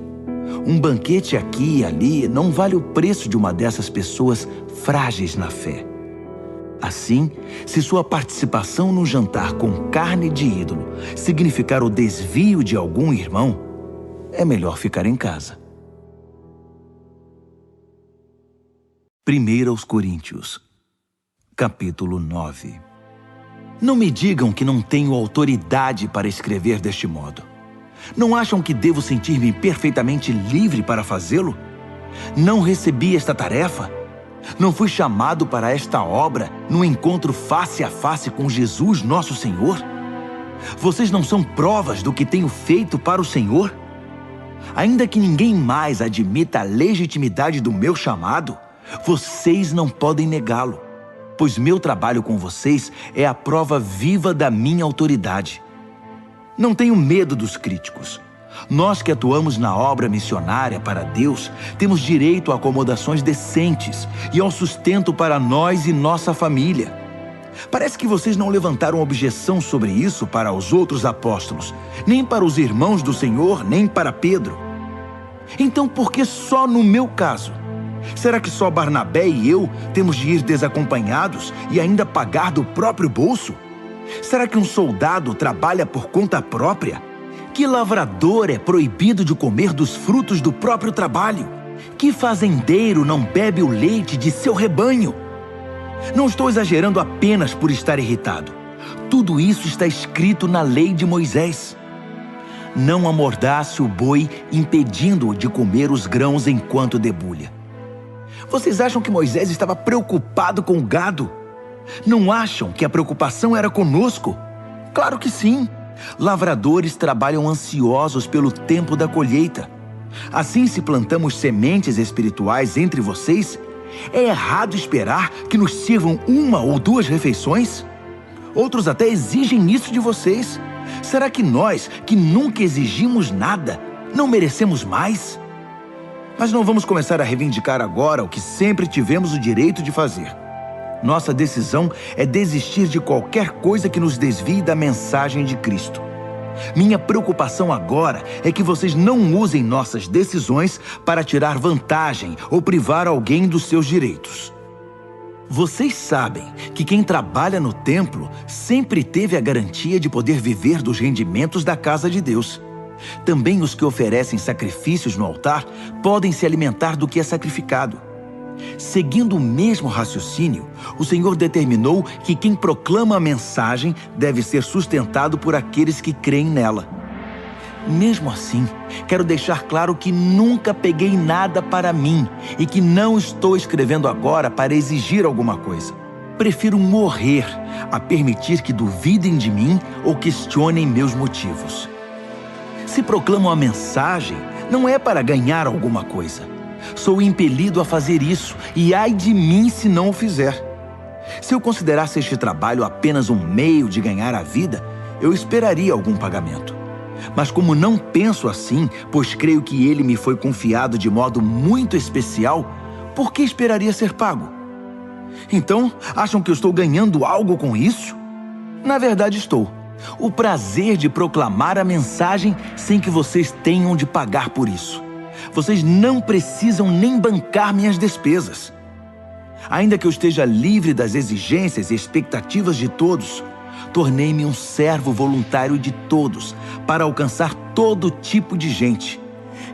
Um banquete aqui e ali não vale o preço de uma dessas pessoas frágeis na fé. Assim, se sua participação no jantar com carne de ídolo significar o desvio de algum irmão, é melhor ficar em casa. 1 Coríntios, capítulo 9. Não me digam que não tenho autoridade para escrever deste modo. Não acham que devo sentir-me perfeitamente livre para fazê-lo? Não recebi esta tarefa? Não fui chamado para esta obra no encontro face a face com Jesus, nosso Senhor? Vocês não são provas do que tenho feito para o Senhor? Ainda que ninguém mais admita a legitimidade do meu chamado, vocês não podem negá-lo, pois meu trabalho com vocês é a prova viva da minha autoridade. Não tenho medo dos críticos. Nós que atuamos na obra missionária para Deus, temos direito a acomodações decentes e ao sustento para nós e nossa família. Parece que vocês não levantaram objeção sobre isso para os outros apóstolos, nem para os irmãos do Senhor, nem para Pedro. Então, por que só no meu caso? Será que só Barnabé e eu temos de ir desacompanhados e ainda pagar do próprio bolso? Será que um soldado trabalha por conta própria? Que lavrador é proibido de comer dos frutos do próprio trabalho? Que fazendeiro não bebe o leite de seu rebanho? Não estou exagerando apenas por estar irritado. Tudo isso está escrito na lei de Moisés. Não amordace o boi, impedindo-o de comer os grãos enquanto debulha. Vocês acham que Moisés estava preocupado com o gado? Não acham que a preocupação era conosco? Claro que sim. Lavradores trabalham ansiosos pelo tempo da colheita. Assim, se plantamos sementes espirituais entre vocês, é errado esperar que nos sirvam 1 ou 2 refeições? Outros até exigem isso de vocês. Será que nós, que nunca exigimos nada, não merecemos mais? Mas não vamos começar a reivindicar agora o que sempre tivemos o direito de fazer. Nossa decisão é desistir de qualquer coisa que nos desvie da mensagem de Cristo. Minha preocupação agora é que vocês não usem nossas decisões para tirar vantagem ou privar alguém dos seus direitos. Vocês sabem que quem trabalha no templo sempre teve a garantia de poder viver dos rendimentos da casa de Deus. Também os que oferecem sacrifícios no altar podem se alimentar do que é sacrificado. Seguindo o mesmo raciocínio, o Senhor determinou que quem proclama a mensagem deve ser sustentado por aqueles que creem nela. Mesmo assim, quero deixar claro que nunca peguei nada para mim e que não estou escrevendo agora para exigir alguma coisa. Prefiro morrer a permitir que duvidem de mim ou questionem meus motivos. Se proclamo a mensagem, não é para ganhar alguma coisa. Sou impelido a fazer isso, e ai de mim se não o fizer. Se eu considerasse este trabalho apenas um meio de ganhar a vida, eu esperaria algum pagamento. Mas como não penso assim, pois creio que ele me foi confiado de modo muito especial, por que esperaria ser pago? Então, acham que eu estou ganhando algo com isso? Na verdade, estou. O prazer de proclamar a mensagem sem que vocês tenham de pagar por isso. Vocês não precisam nem bancar minhas despesas. Ainda que eu esteja livre das exigências e expectativas de todos, tornei-me um servo voluntário de todos, para alcançar todo tipo de gente.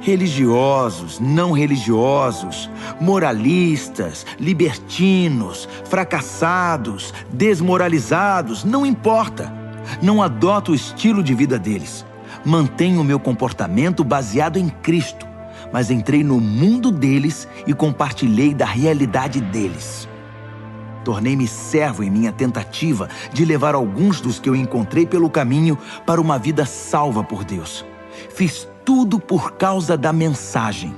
Religiosos, não religiosos, moralistas, libertinos, fracassados, desmoralizados, não importa. Não adoto o estilo de vida deles. Mantenho o meu comportamento baseado em Cristo, mas entrei no mundo deles e compartilhei da realidade deles. Tornei-me servo em minha tentativa de levar alguns dos que eu encontrei pelo caminho para uma vida salva por Deus. Fiz tudo por causa da mensagem.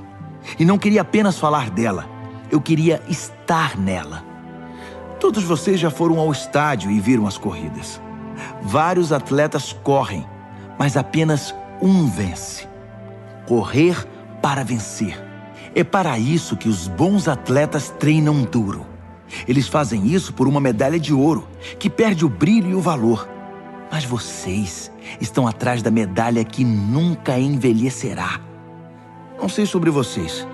E não queria apenas falar dela, eu queria estar nela. Todos vocês já foram ao estádio e viram as corridas. Vários atletas correm, mas apenas um vence. Correr para vencer. É para isso que os bons atletas treinam duro. Eles fazem isso por uma medalha de ouro, que perde o brilho e o valor. Mas vocês estão atrás da medalha que nunca envelhecerá. Não sei sobre vocês,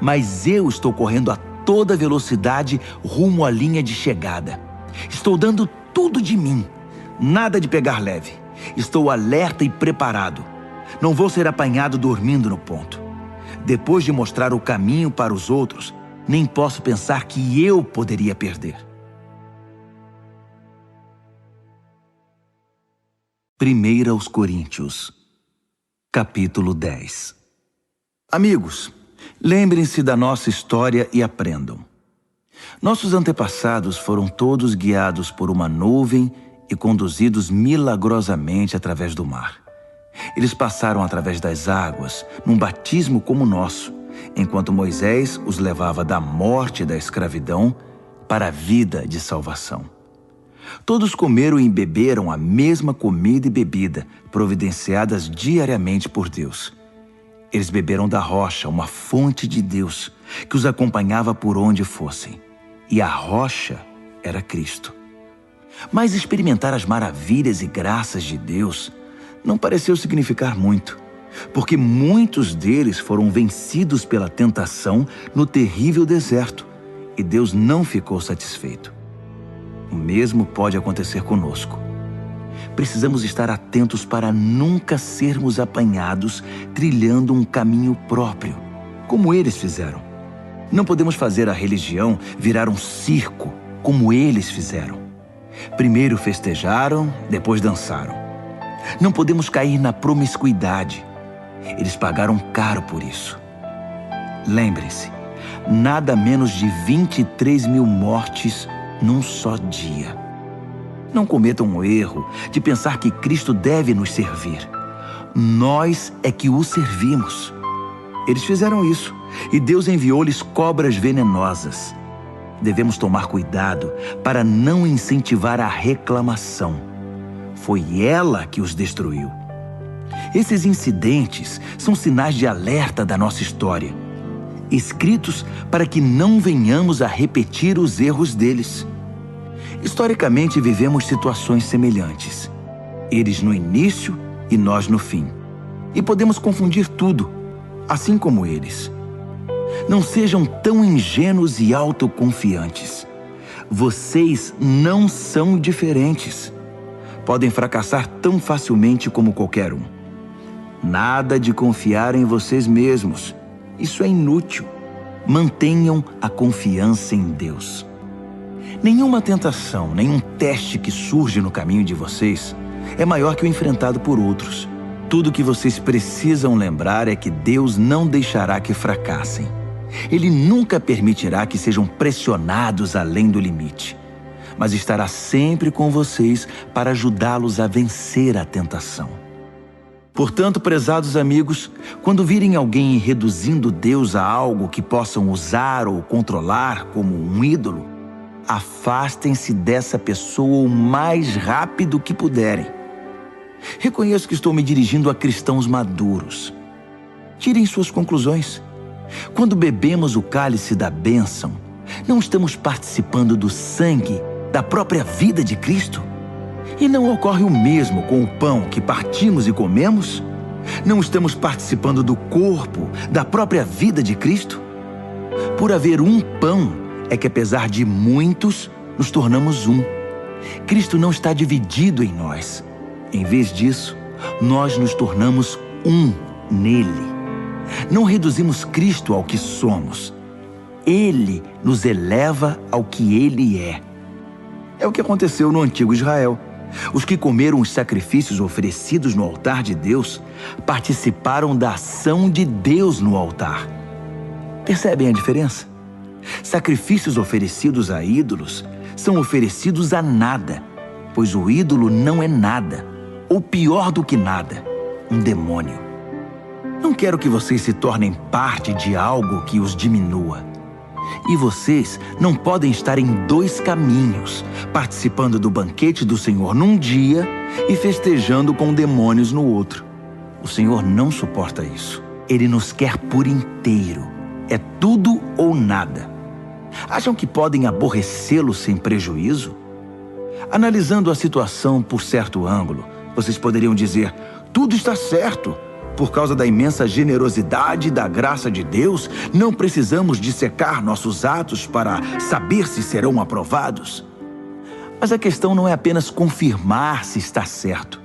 mas eu estou correndo a toda velocidade rumo à linha de chegada. Estou dando tudo de mim. Nada de pegar leve. Estou alerta e preparado. Não vou ser apanhado dormindo no ponto. Depois de mostrar o caminho para os outros, nem posso pensar que eu poderia perder. 1 aos Coríntios, capítulo 10. Amigos, lembrem-se da nossa história e aprendam. Nossos antepassados foram todos guiados por uma nuvem e conduzidos milagrosamente através do mar. Eles passaram através das águas, num batismo como o nosso, enquanto Moisés os levava da morte e da escravidão para a vida de salvação. Todos comeram e beberam a mesma comida e bebida, providenciadas diariamente por Deus. Eles beberam da rocha, uma fonte de Deus, que os acompanhava por onde fossem. E a rocha era Cristo. Mas experimentar as maravilhas e graças de Deus não pareceu significar muito, porque muitos deles foram vencidos pela tentação no terrível deserto, e Deus não ficou satisfeito. O mesmo pode acontecer conosco. Precisamos estar atentos para nunca sermos apanhados trilhando um caminho próprio, como eles fizeram. Não podemos fazer a religião virar um circo, como eles fizeram. Primeiro festejaram, depois dançaram. Não podemos cair na promiscuidade. Eles pagaram caro por isso. Lembrem-se, nada menos de 23 mil mortes num só dia. Não cometam o erro de pensar que Cristo deve nos servir. Nós é que o servimos. Eles fizeram isso e Deus enviou-lhes cobras venenosas. Devemos tomar cuidado para não incentivar a reclamação. Foi ela que os destruiu. Esses incidentes são sinais de alerta da nossa história, escritos para que não venhamos a repetir os erros deles. Historicamente, vivemos situações semelhantes. Eles no início e nós no fim. E podemos confundir tudo, assim como eles. Não sejam tão ingênuos e autoconfiantes. Vocês não são diferentes. Podem fracassar tão facilmente como qualquer um. Nada de confiar em vocês mesmos. Isso é inútil. Mantenham a confiança em Deus. Nenhuma tentação, nenhum teste que surge no caminho de vocês é maior que o enfrentado por outros. Tudo que vocês precisam lembrar é que Deus não deixará que fracassem. Ele nunca permitirá que sejam pressionados além do limite, mas estará sempre com vocês para ajudá-los a vencer a tentação. Portanto, prezados amigos, quando virem alguém reduzindo Deus a algo que possam usar ou controlar como um ídolo, afastem-se dessa pessoa o mais rápido que puderem. Reconheço que estou me dirigindo a cristãos maduros. Tirem suas conclusões. Quando bebemos o cálice da bênção, não estamos participando do sangue da própria vida de Cristo? E não ocorre o mesmo com o pão que partimos e comemos? Não estamos participando do corpo da própria vida de Cristo? Por haver um pão, é que apesar de muitos, nos tornamos um. Cristo não está dividido em nós. Em vez disso, nós nos tornamos um nele. Não reduzimos Cristo ao que somos. Ele nos eleva ao que Ele é. É o que aconteceu no antigo Israel. Os que comeram os sacrifícios oferecidos no altar de Deus participaram da ação de Deus no altar. Percebem a diferença? Sacrifícios oferecidos a ídolos são oferecidos a nada, pois o ídolo não é nada, ou pior do que nada, um demônio. Não quero que vocês se tornem parte de algo que os diminua. E vocês não podem estar em dois caminhos, participando do banquete do Senhor num dia e festejando com demônios no outro. O Senhor não suporta isso. Ele nos quer por inteiro. É tudo ou nada. Acham que podem aborrecê-lo sem prejuízo? Analisando a situação por certo ângulo, vocês poderiam dizer: tudo está certo. Por causa da imensa generosidade e da graça de Deus, não precisamos dissecar nossos atos para saber se serão aprovados. Mas a questão não é apenas confirmar se está certo.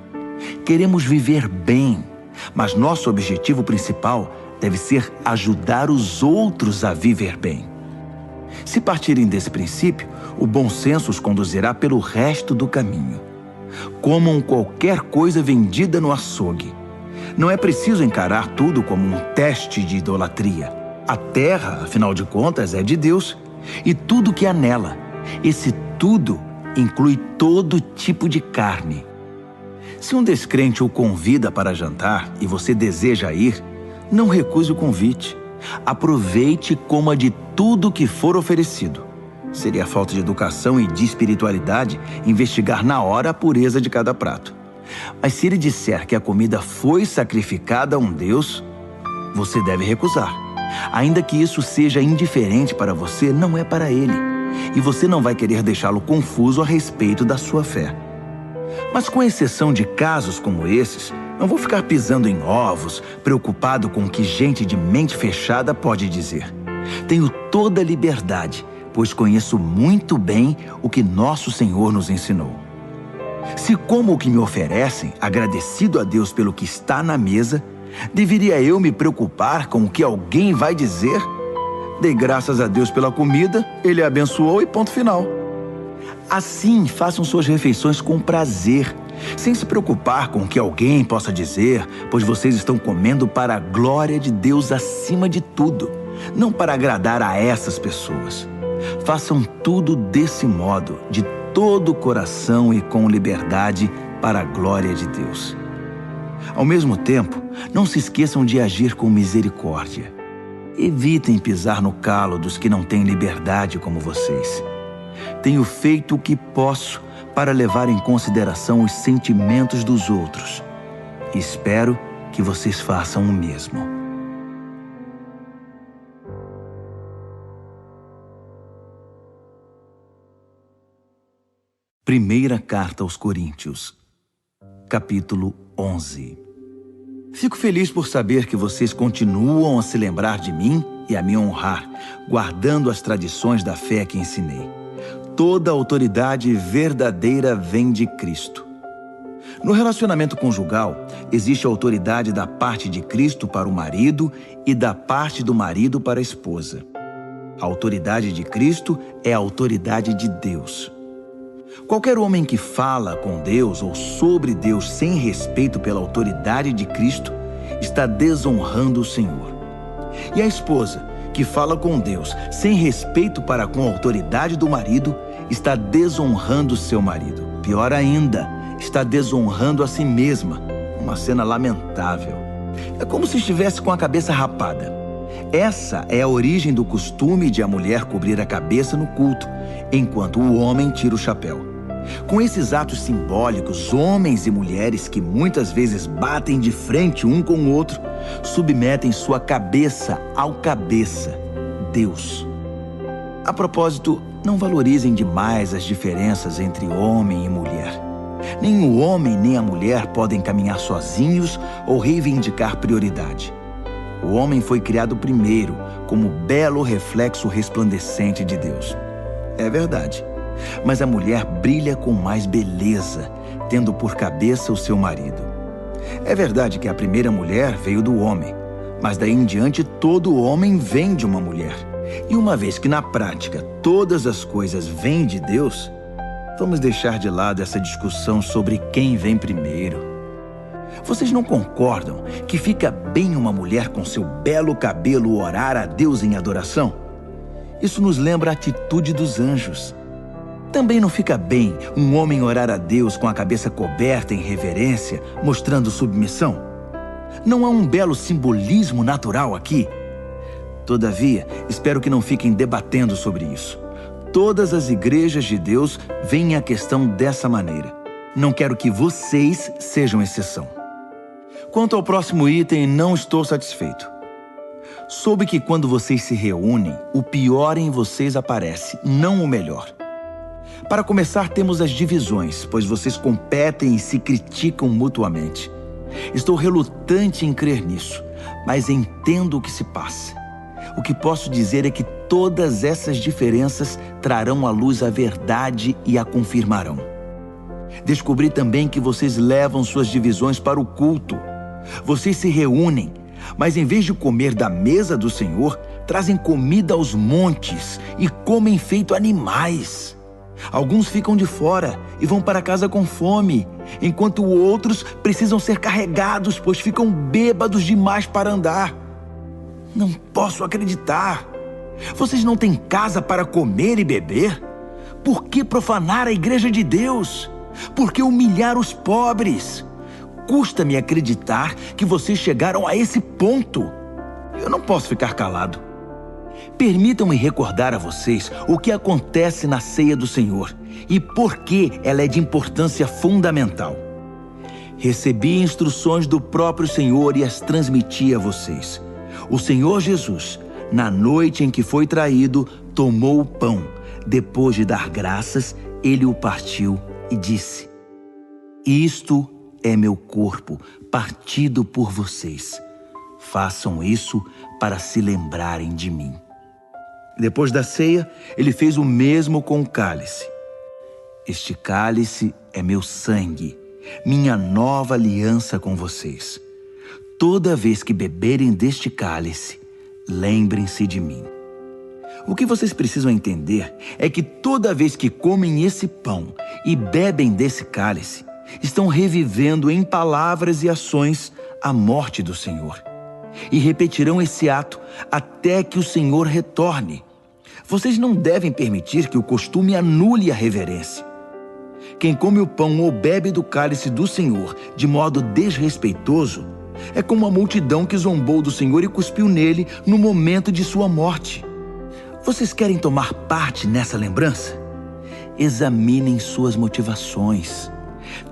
Queremos viver bem, mas nosso objetivo principal deve ser ajudar os outros a viver bem. Se partirem desse princípio, o bom senso os conduzirá pelo resto do caminho. Comam qualquer coisa vendida no açougue. Não é preciso encarar tudo como um teste de idolatria. A terra, afinal de contas, é de Deus, e tudo que há nela. Esse tudo inclui todo tipo de carne. Se um descrente o convida para jantar e você deseja ir, não recuse o convite. Aproveite e coma de tudo que for oferecido. Seria falta de educação e de espiritualidade investigar na hora a pureza de cada prato. Mas se ele disser que a comida foi sacrificada a um Deus, você deve recusar. Ainda que isso seja indiferente para você, não é para ele. E você não vai querer deixá-lo confuso a respeito da sua fé. Mas com exceção de casos como esses, não vou ficar pisando em ovos, preocupado com o que gente de mente fechada pode dizer. Tenho toda a liberdade, pois conheço muito bem o que nosso Senhor nos ensinou. Se como o que me oferecem, agradecido a Deus pelo que está na mesa, deveria eu me preocupar com o que alguém vai dizer? Dei graças a Deus pela comida, Ele a abençoou e ponto final. Assim, façam suas refeições com prazer, sem se preocupar com o que alguém possa dizer, pois vocês estão comendo para a glória de Deus acima de tudo, não para agradar a essas pessoas. Façam tudo desse modo, de todo o coração e com liberdade, para a glória de Deus. Ao mesmo tempo, não se esqueçam de agir com misericórdia. Evitem pisar no calo dos que não têm liberdade como vocês. Tenho feito o que posso para levar em consideração os sentimentos dos outros. Espero que vocês façam o mesmo. Primeira Carta aos Coríntios, capítulo 11. Fico feliz por saber que vocês continuam a se lembrar de mim e a me honrar, guardando as tradições da fé que ensinei. Toda autoridade verdadeira vem de Cristo. No relacionamento conjugal, existe a autoridade da parte de Cristo para o marido e da parte do marido para a esposa. A autoridade de Cristo é a autoridade de Deus. Qualquer homem que fala com Deus ou sobre Deus sem respeito pela autoridade de Cristo está desonrando o Senhor. E a esposa que fala com Deus sem respeito para com a autoridade do marido está desonrando seu marido. Pior ainda, está desonrando a si mesma. Uma cena lamentável. É como se estivesse com a cabeça rapada. Essa é a origem do costume de a mulher cobrir a cabeça no culto, enquanto o homem tira o chapéu. Com esses atos simbólicos, homens e mulheres que muitas vezes batem de frente um com o outro, submetem sua cabeça ao cabeça, Deus. A propósito, não valorizem demais as diferenças entre homem e mulher. Nem o homem nem a mulher podem caminhar sozinhos ou reivindicar prioridade. O homem foi criado primeiro, como belo reflexo resplandecente de Deus. É verdade. Mas a mulher brilha com mais beleza, tendo por cabeça o seu marido. É verdade que a primeira mulher veio do homem, mas daí em diante todo homem vem de uma mulher. E uma vez que na prática todas as coisas vêm de Deus, vamos deixar de lado essa discussão sobre quem vem primeiro. Vocês não concordam que fica bem uma mulher com seu belo cabelo orar a Deus em adoração? Isso nos lembra a atitude dos anjos. Também não fica bem um homem orar a Deus com a cabeça coberta em reverência, mostrando submissão? Não há um belo simbolismo natural aqui? Todavia, espero que não fiquem debatendo sobre isso. Todas as igrejas de Deus veem a questão dessa maneira. Não quero que vocês sejam exceção. Quanto ao próximo item, não estou satisfeito. Soube que quando vocês se reúnem, o pior em vocês aparece, não o melhor. Para começar, temos as divisões, pois vocês competem e se criticam mutuamente. Estou relutante em crer nisso, mas entendo o que se passa. O que posso dizer é que todas essas diferenças trarão à luz a verdade e a confirmarão. Descobri também que vocês levam suas divisões para o culto. Vocês se reúnem, mas em vez de comer da mesa do Senhor, trazem comida aos montes e comem feito animais. Alguns ficam de fora e vão para casa com fome, enquanto outros precisam ser carregados, pois ficam bêbados demais para andar. Não posso acreditar. Vocês não têm casa para comer e beber? Por que profanar a igreja de Deus? Por que humilhar os pobres? Custa-me acreditar que vocês chegaram a esse ponto. Eu não posso ficar calado. Permitam-me recordar a vocês o que acontece na ceia do Senhor e por que ela é de importância fundamental. Recebi instruções do próprio Senhor e as transmiti a vocês. O Senhor Jesus, na noite em que foi traído, tomou o pão. Depois de dar graças, ele o partiu e disse: "Isto é meu corpo, partido por vocês. Façam isso para se lembrarem de mim." Depois da ceia, ele fez o mesmo com o cálice. "Este cálice é meu sangue, minha nova aliança com vocês. Toda vez que beberem deste cálice, lembrem-se de mim." O que vocês precisam entender é que toda vez que comem esse pão e bebem desse cálice, estão revivendo em palavras e ações a morte do Senhor. E repetirão esse ato até que o Senhor retorne. Vocês não devem permitir que o costume anule a reverência. Quem come o pão ou bebe do cálice do Senhor de modo desrespeitoso é como a multidão que zombou do Senhor e cuspiu nele no momento de sua morte. Vocês querem tomar parte nessa lembrança? Examinem suas motivações.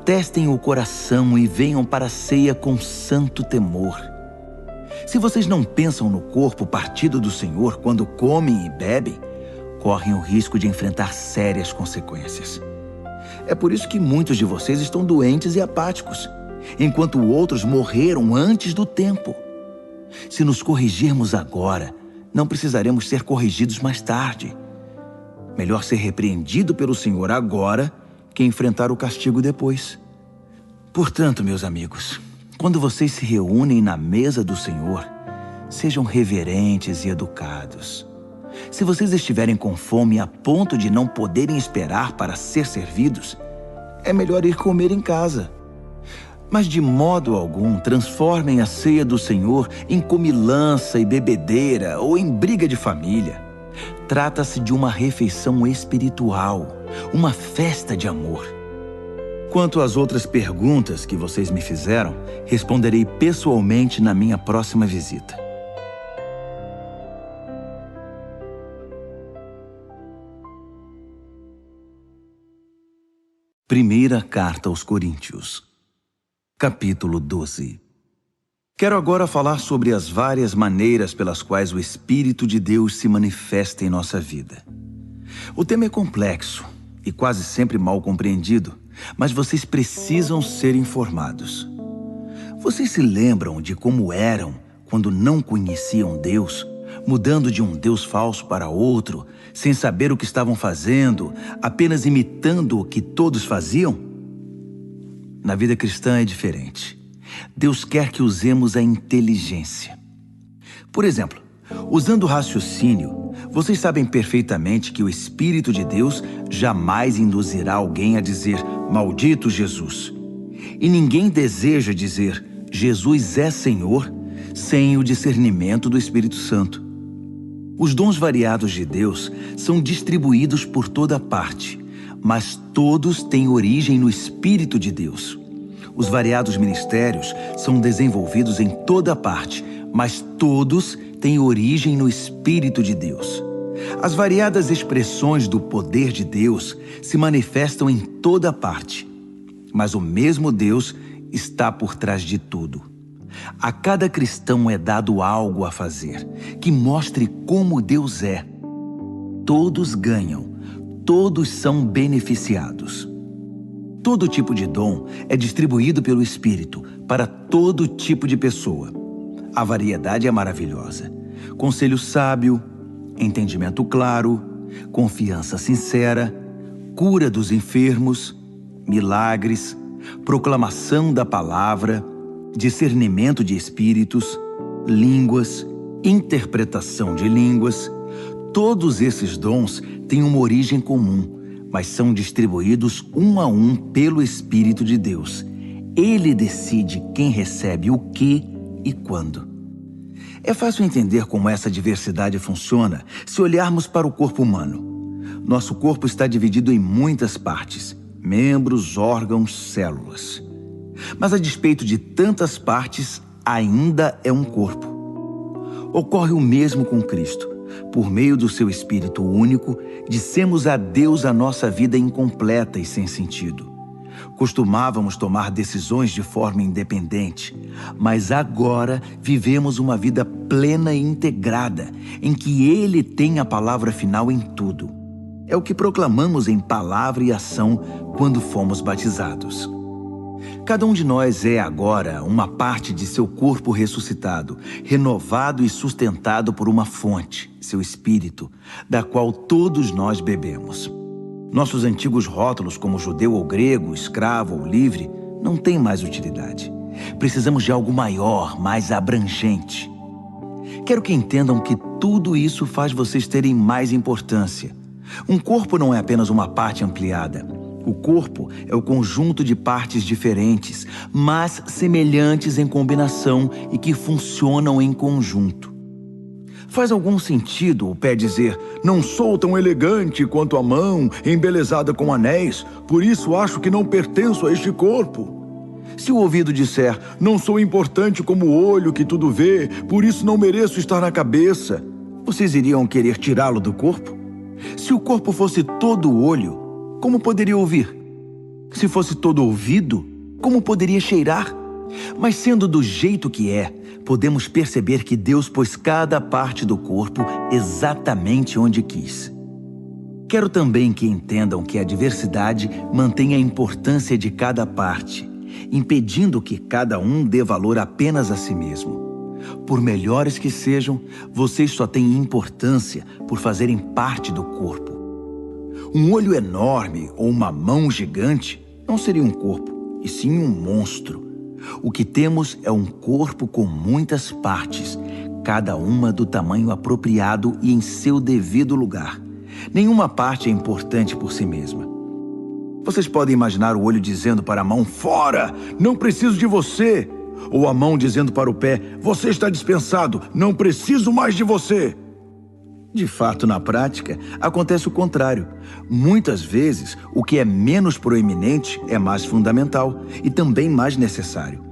Testem o coração e venham para a ceia com santo temor. Se vocês não pensam no corpo partido do Senhor quando comem e bebem, correm o risco de enfrentar sérias consequências. É por isso que muitos de vocês estão doentes e apáticos, enquanto outros morreram antes do tempo. Se nos corrigirmos agora, não precisaremos ser corrigidos mais tarde. Melhor ser repreendido pelo Senhor agora que enfrentar o castigo depois. Portanto, meus amigos, quando vocês se reúnem na mesa do Senhor, sejam reverentes e educados. Se vocês estiverem com fome a ponto de não poderem esperar para ser servidos, é melhor ir comer em casa. Mas de modo algum transformem a ceia do Senhor em comilança e bebedeira ou em briga de família. Trata-se de uma refeição espiritual, uma festa de amor. Quanto às outras perguntas que vocês me fizeram, responderei pessoalmente na minha próxima visita. Primeira Carta aos Coríntios, capítulo 12. Quero agora falar sobre as várias maneiras pelas quais o Espírito de Deus se manifesta em nossa vida. O tema é complexo e quase sempre mal compreendido, mas vocês precisam ser informados. Vocês se lembram de como eram quando não conheciam Deus, mudando de um Deus falso para outro, sem saber o que estavam fazendo, apenas imitando o que todos faziam? Na vida cristã é diferente. Deus quer que usemos a inteligência. Por exemplo, usando o raciocínio, vocês sabem perfeitamente que o Espírito de Deus jamais induzirá alguém a dizer "Maldito Jesus". E ninguém deseja dizer "Jesus é Senhor" sem o discernimento do Espírito Santo. Os dons variados de Deus são distribuídos por toda parte, mas todos têm origem no Espírito de Deus. Os variados ministérios são desenvolvidos em toda parte, mas todos têm origem no Espírito de Deus. As variadas expressões do poder de Deus se manifestam em toda parte, mas o mesmo Deus está por trás de tudo. A cada cristão é dado algo a fazer, que mostre como Deus é. Todos ganham, todos são beneficiados. Todo tipo de dom é distribuído pelo Espírito para todo tipo de pessoa. A variedade é maravilhosa. Conselho sábio, entendimento claro, confiança sincera, cura dos enfermos, milagres, proclamação da palavra, discernimento de espíritos, línguas, interpretação de línguas. Todos esses dons têm uma origem comum, mas são distribuídos um a um pelo Espírito de Deus. Ele decide quem recebe o que e quando. É fácil entender como essa diversidade funciona se olharmos para o corpo humano. Nosso corpo está dividido em muitas partes, membros, órgãos, células. Mas a despeito de tantas partes, ainda é um corpo. Ocorre o mesmo com Cristo. Por meio do seu Espírito único, dissemos a Deus a nossa vida incompleta e sem sentido. Costumávamos tomar decisões de forma independente, mas agora vivemos uma vida plena e integrada, em que Ele tem a palavra final em tudo. É o que proclamamos em palavra e ação quando fomos batizados. Cada um de nós é agora uma parte de seu corpo ressuscitado, renovado e sustentado por uma fonte, seu Espírito, da qual todos nós bebemos. Nossos antigos rótulos como judeu ou grego, escravo ou livre, não têm mais utilidade. Precisamos de algo maior, mais abrangente. Quero que entendam que tudo isso faz vocês terem mais importância. Um corpo não é apenas uma parte ampliada. O corpo é o conjunto de partes diferentes, mas semelhantes em combinação e que funcionam em conjunto. Faz algum sentido o pé dizer: não sou tão elegante quanto a mão, embelezada com anéis, por isso acho que não pertenço a este corpo? Se o ouvido disser: não sou importante como o olho que tudo vê, por isso não mereço estar na cabeça, vocês iriam querer tirá-lo do corpo? Se o corpo fosse todo olho, como poderia ouvir? Se fosse todo ouvido, como poderia cheirar? Mas sendo do jeito que é, podemos perceber que Deus pôs cada parte do corpo exatamente onde quis. Quero também que entendam que a diversidade mantém a importância de cada parte, impedindo que cada um dê valor apenas a si mesmo. Por melhores que sejam, vocês só têm importância por fazerem parte do corpo. Um olho enorme ou uma mão gigante não seria um corpo, e sim um monstro. O que temos é um corpo com muitas partes, cada uma do tamanho apropriado e em seu devido lugar. Nenhuma parte é importante por si mesma. Vocês podem imaginar o olho dizendo para a mão: fora, não preciso de você. Ou a mão dizendo para o pé: você está dispensado, não preciso mais de você. De fato, na prática, acontece o contrário. Muitas vezes, o que é menos proeminente é mais fundamental e também mais necessário.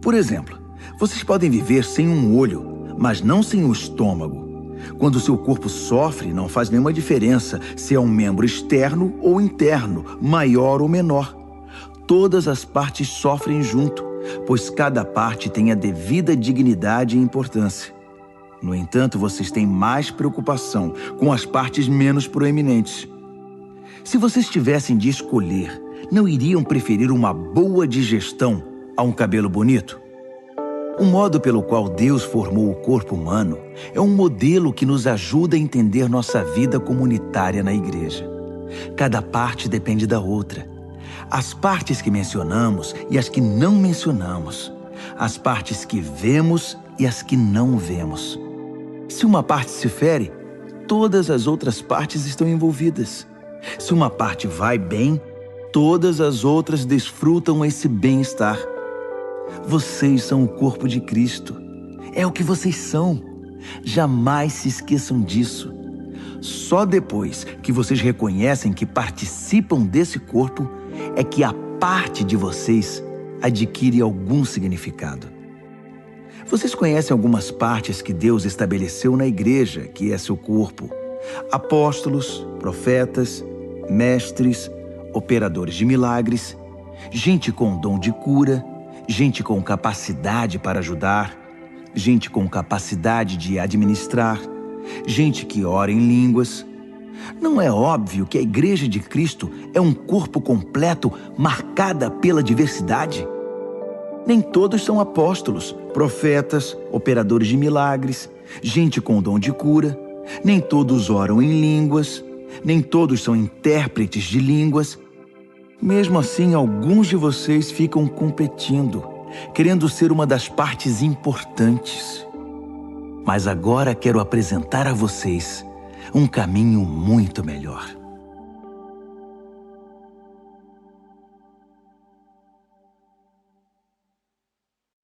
Por exemplo, vocês podem viver sem um olho, mas não sem o estômago. Quando seu corpo sofre, não faz nenhuma diferença se é um membro externo ou interno, maior ou menor. Todas as partes sofrem junto, pois cada parte tem a devida dignidade e importância. No entanto, vocês têm mais preocupação com as partes menos proeminentes. Se vocês tivessem de escolher, não iriam preferir uma boa digestão a um cabelo bonito? O modo pelo qual Deus formou o corpo humano é um modelo que nos ajuda a entender nossa vida comunitária na igreja. Cada parte depende da outra. As partes que mencionamos e as que não mencionamos. As partes que vemos e as que não vemos. Se uma parte se fere, todas as outras partes estão envolvidas. Se uma parte vai bem, todas as outras desfrutam esse bem-estar. Vocês são o corpo de Cristo. É o que vocês são. Jamais se esqueçam disso. Só depois que vocês reconhecem que participam desse corpo, é que a parte de vocês adquire algum significado. Vocês conhecem algumas partes que Deus estabeleceu na igreja, que é seu corpo: apóstolos, profetas, mestres, operadores de milagres, gente com dom de cura, gente com capacidade para ajudar, gente com capacidade de administrar, gente que ora em línguas. Não é óbvio que a Igreja de Cristo é um corpo completo marcada pela diversidade? Nem todos são apóstolos, profetas, operadores de milagres, gente com dom de cura. Nem todos oram em línguas. Nem todos são intérpretes de línguas. Mesmo assim, alguns de vocês ficam competindo, querendo ser uma das partes importantes. Mas agora quero apresentar a vocês um caminho muito melhor.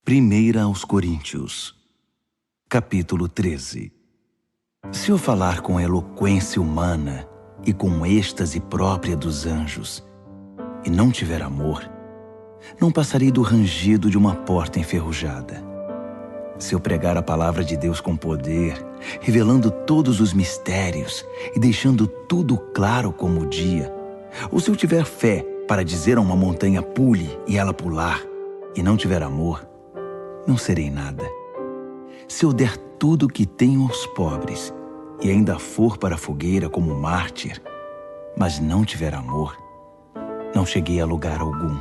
Primeira aos Coríntios, capítulo 13. Se eu falar com eloquência humana e com êxtase própria dos anjos, e não tiver amor, não passarei do rangido de uma porta enferrujada. Se eu pregar a palavra de Deus com poder, revelando todos os mistérios e deixando tudo claro como o dia, ou se eu tiver fé para dizer a uma montanha pule e ela pular, e não tiver amor, não serei nada. Se eu der tudo o que tenho aos pobres e ainda for para a fogueira como mártir, mas não tiver amor, não cheguei a lugar algum.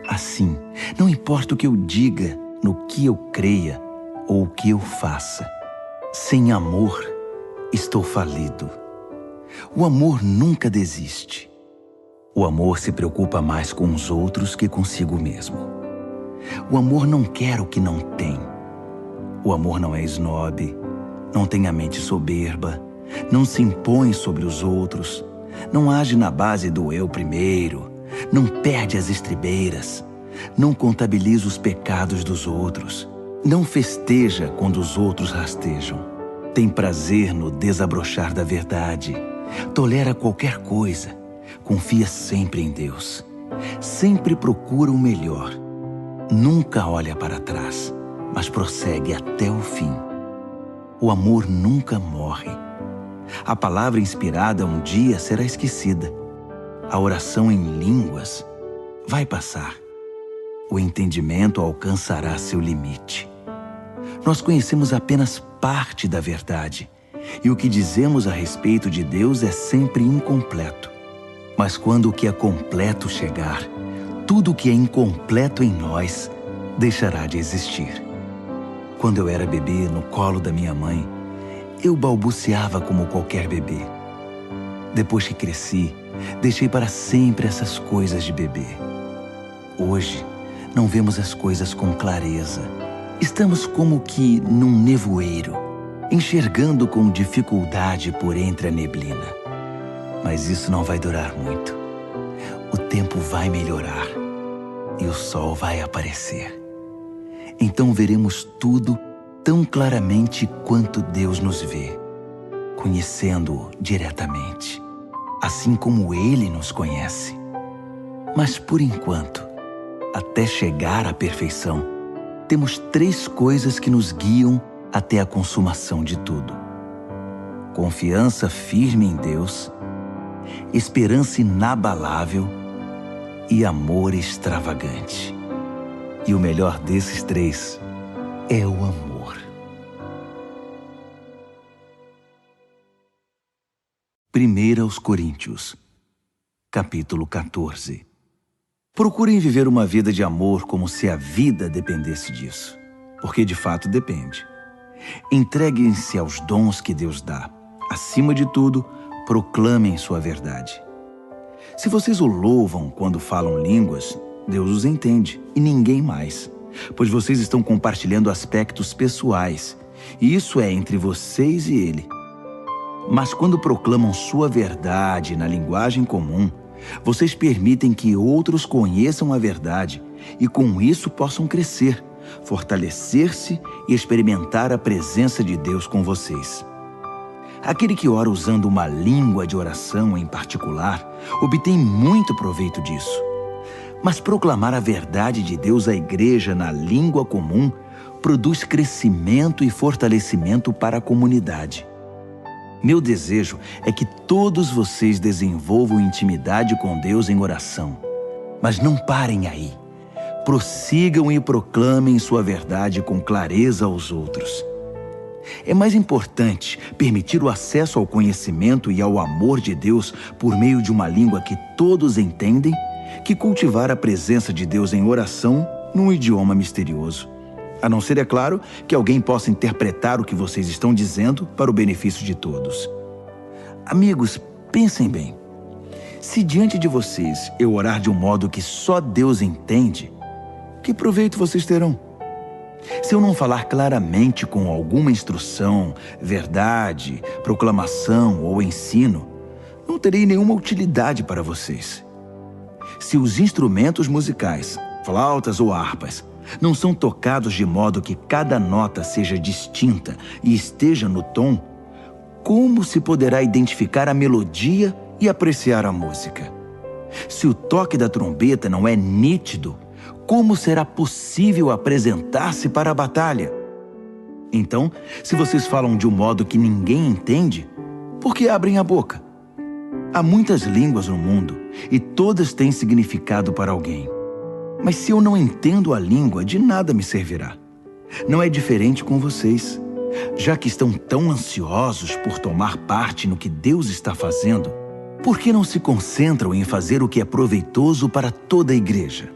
Assim, não importa o que eu diga, no que eu creia ou o que eu faça, sem amor, estou falido. O amor nunca desiste. O amor se preocupa mais com os outros que consigo mesmo. O amor não quer o que não tem. O amor não é esnobe, não tem a mente soberba, não se impõe sobre os outros, não age na base do eu primeiro, não perde as estribeiras, não contabiliza os pecados dos outros, não festeja quando os outros rastejam. Tem prazer no desabrochar da verdade. Tolera qualquer coisa. Confia sempre em Deus. Sempre procura o melhor. Nunca olha para trás, mas prossegue até o fim. O amor nunca morre. A palavra inspirada um dia será esquecida. A oração em línguas vai passar. O entendimento alcançará seu limite. Nós conhecemos apenas parte da verdade, e o que dizemos a respeito de Deus é sempre incompleto. Mas quando o que é completo chegar, tudo o que é incompleto em nós deixará de existir. Quando eu era bebê no colo da minha mãe, eu balbuciava como qualquer bebê. Depois que cresci, deixei para sempre essas coisas de bebê. Hoje, não vemos as coisas com clareza. Estamos como que num nevoeiro, enxergando com dificuldade por entre a neblina. Mas isso não vai durar muito. O tempo vai melhorar e o sol vai aparecer. Então veremos tudo tão claramente quanto Deus nos vê, conhecendo-o diretamente, assim como Ele nos conhece. Mas por enquanto, até chegar à perfeição, temos 3 coisas que nos guiam até a consumação de tudo: confiança firme em Deus, esperança inabalável e amor extravagante. E o melhor desses 3 é o amor. 1 aos Coríntios, capítulo 14. Procurem viver uma vida de amor como se a vida dependesse disso, porque de fato depende. Entreguem-se aos dons que Deus dá. Acima de tudo, proclamem sua verdade. Se vocês o louvam quando falam línguas, Deus os entende e ninguém mais, pois vocês estão compartilhando aspectos pessoais, e isso é entre vocês e Ele. Mas quando proclamam sua verdade na linguagem comum, vocês permitem que outros conheçam a verdade e com isso possam crescer, fortalecer-se e experimentar a presença de Deus com vocês. Aquele que ora usando uma língua de oração em particular obtém muito proveito disso. Mas proclamar a verdade de Deus à igreja na língua comum produz crescimento e fortalecimento para a comunidade. Meu desejo é que todos vocês desenvolvam intimidade com Deus em oração. Mas não parem aí. Prossigam e proclamem sua verdade com clareza aos outros. É mais importante permitir o acesso ao conhecimento e ao amor de Deus por meio de uma língua que todos entendem que cultivar a presença de Deus em oração num idioma misterioso. A não ser, é claro, que alguém possa interpretar o que vocês estão dizendo para o benefício de todos. Amigos, pensem bem. Se diante de vocês eu orar de um modo que só Deus entende, que proveito vocês terão? Se eu não falar claramente com alguma instrução, verdade, proclamação ou ensino, não terei nenhuma utilidade para vocês. Se os instrumentos musicais, flautas ou harpas, não são tocados de modo que cada nota seja distinta e esteja no tom, como se poderá identificar a melodia e apreciar a música? Se o toque da trombeta não é nítido, como será possível apresentar-se para a batalha? Então, se vocês falam de um modo que ninguém entende, por que abrem a boca? Há muitas línguas no mundo e todas têm significado para alguém. Mas se eu não entendo a língua, de nada me servirá. Não é diferente com vocês. Já que estão tão ansiosos por tomar parte no que Deus está fazendo, por que não se concentram em fazer o que é proveitoso para toda a igreja?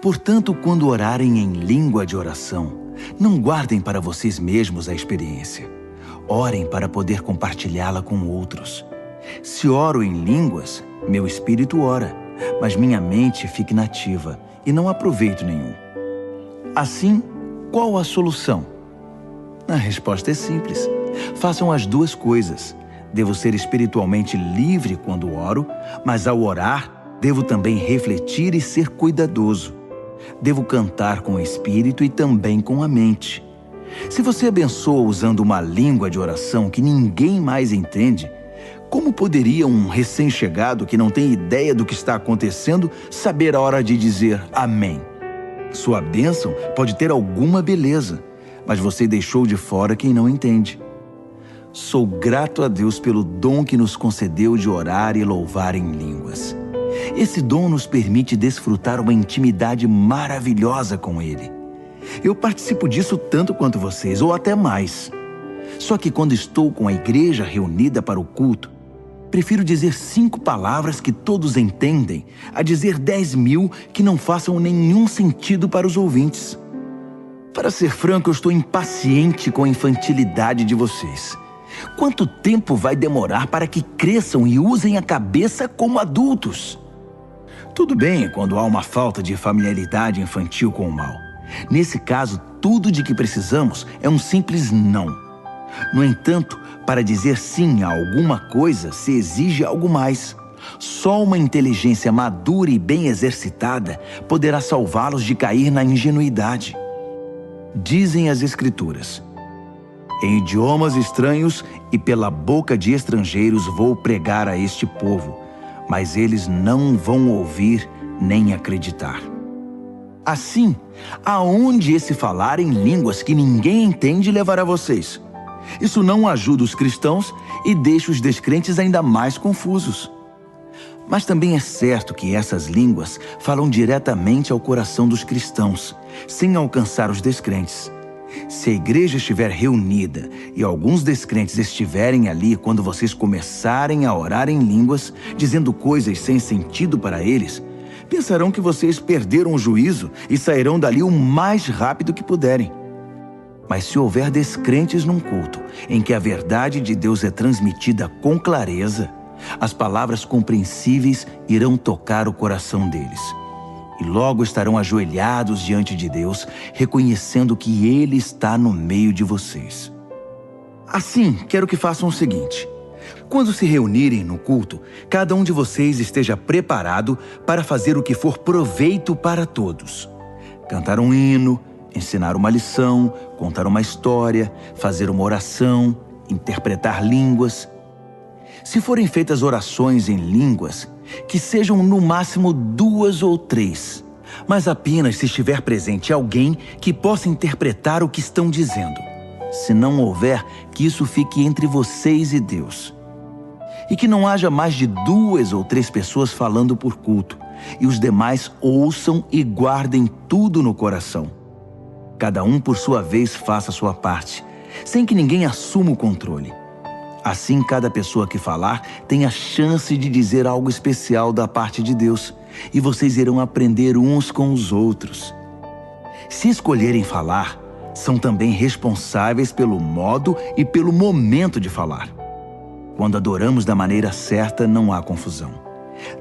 Portanto, quando orarem em língua de oração, não guardem para vocês mesmos a experiência. Orem para poder compartilhá-la com outros. Se oro em línguas, meu espírito ora, mas minha mente fica inativa e não há proveito nenhum. Assim, qual a solução? A resposta é simples. Façam as 2 coisas. Devo ser espiritualmente livre quando oro, mas ao orar, devo também refletir e ser cuidadoso. Devo cantar com o espírito e também com a mente. Se você abençoa usando uma língua de oração que ninguém mais entende, como poderia um recém-chegado que não tem ideia do que está acontecendo saber a hora de dizer amém? Sua bênção pode ter alguma beleza, mas você deixou de fora quem não entende. Sou grato a Deus pelo dom que nos concedeu de orar e louvar em línguas. Esse dom nos permite desfrutar uma intimidade maravilhosa com Ele. Eu participo disso tanto quanto vocês, ou até mais. Só que quando estou com a igreja reunida para o culto, prefiro dizer 5 palavras que todos entendem, a dizer 10.000 que não façam nenhum sentido para os ouvintes. Para ser franco, eu estou impaciente com a infantilidade de vocês. Quanto tempo vai demorar para que cresçam e usem a cabeça como adultos? Tudo bem quando há uma falta de familiaridade infantil com o mal. Nesse caso, tudo de que precisamos é um simples não. No entanto, para dizer sim a alguma coisa, se exige algo mais. Só uma inteligência madura e bem exercitada poderá salvá-los de cair na ingenuidade. Dizem as Escrituras: em idiomas estranhos e pela boca de estrangeiros vou pregar a este povo, mas eles não vão ouvir nem acreditar. Assim, aonde esse falar em línguas que ninguém entende levará vocês? Isso não ajuda os cristãos e deixa os descrentes ainda mais confusos. Mas também é certo que essas línguas falam diretamente ao coração dos cristãos, sem alcançar os descrentes. Se a igreja estiver reunida e alguns descrentes estiverem ali quando vocês começarem a orar em línguas, dizendo coisas sem sentido para eles, pensarão que vocês perderam o juízo e sairão dali o mais rápido que puderem. Mas se houver descrentes num culto em que a verdade de Deus é transmitida com clareza, as palavras compreensíveis irão tocar o coração deles. E logo estarão ajoelhados diante de Deus, reconhecendo que Ele está no meio de vocês. Assim, quero que façam o seguinte: quando se reunirem no culto, cada um de vocês esteja preparado para fazer o que for proveito para todos. Cantar um hino, ensinar uma lição, contar uma história, fazer uma oração, interpretar línguas. Se forem feitas orações em línguas, que sejam no máximo 2 ou 3, mas apenas se estiver presente alguém que possa interpretar o que estão dizendo. Se não houver, que isso fique entre vocês e Deus. E que não haja mais de 2 ou 3 pessoas falando por culto, e os demais ouçam e guardem tudo no coração. Cada um por sua vez faça a sua parte, sem que ninguém assuma o controle. Assim, cada pessoa que falar tem a chance de dizer algo especial da parte de Deus, e vocês irão aprender uns com os outros. Se escolherem falar, são também responsáveis pelo modo e pelo momento de falar. Quando adoramos da maneira certa, não há confusão.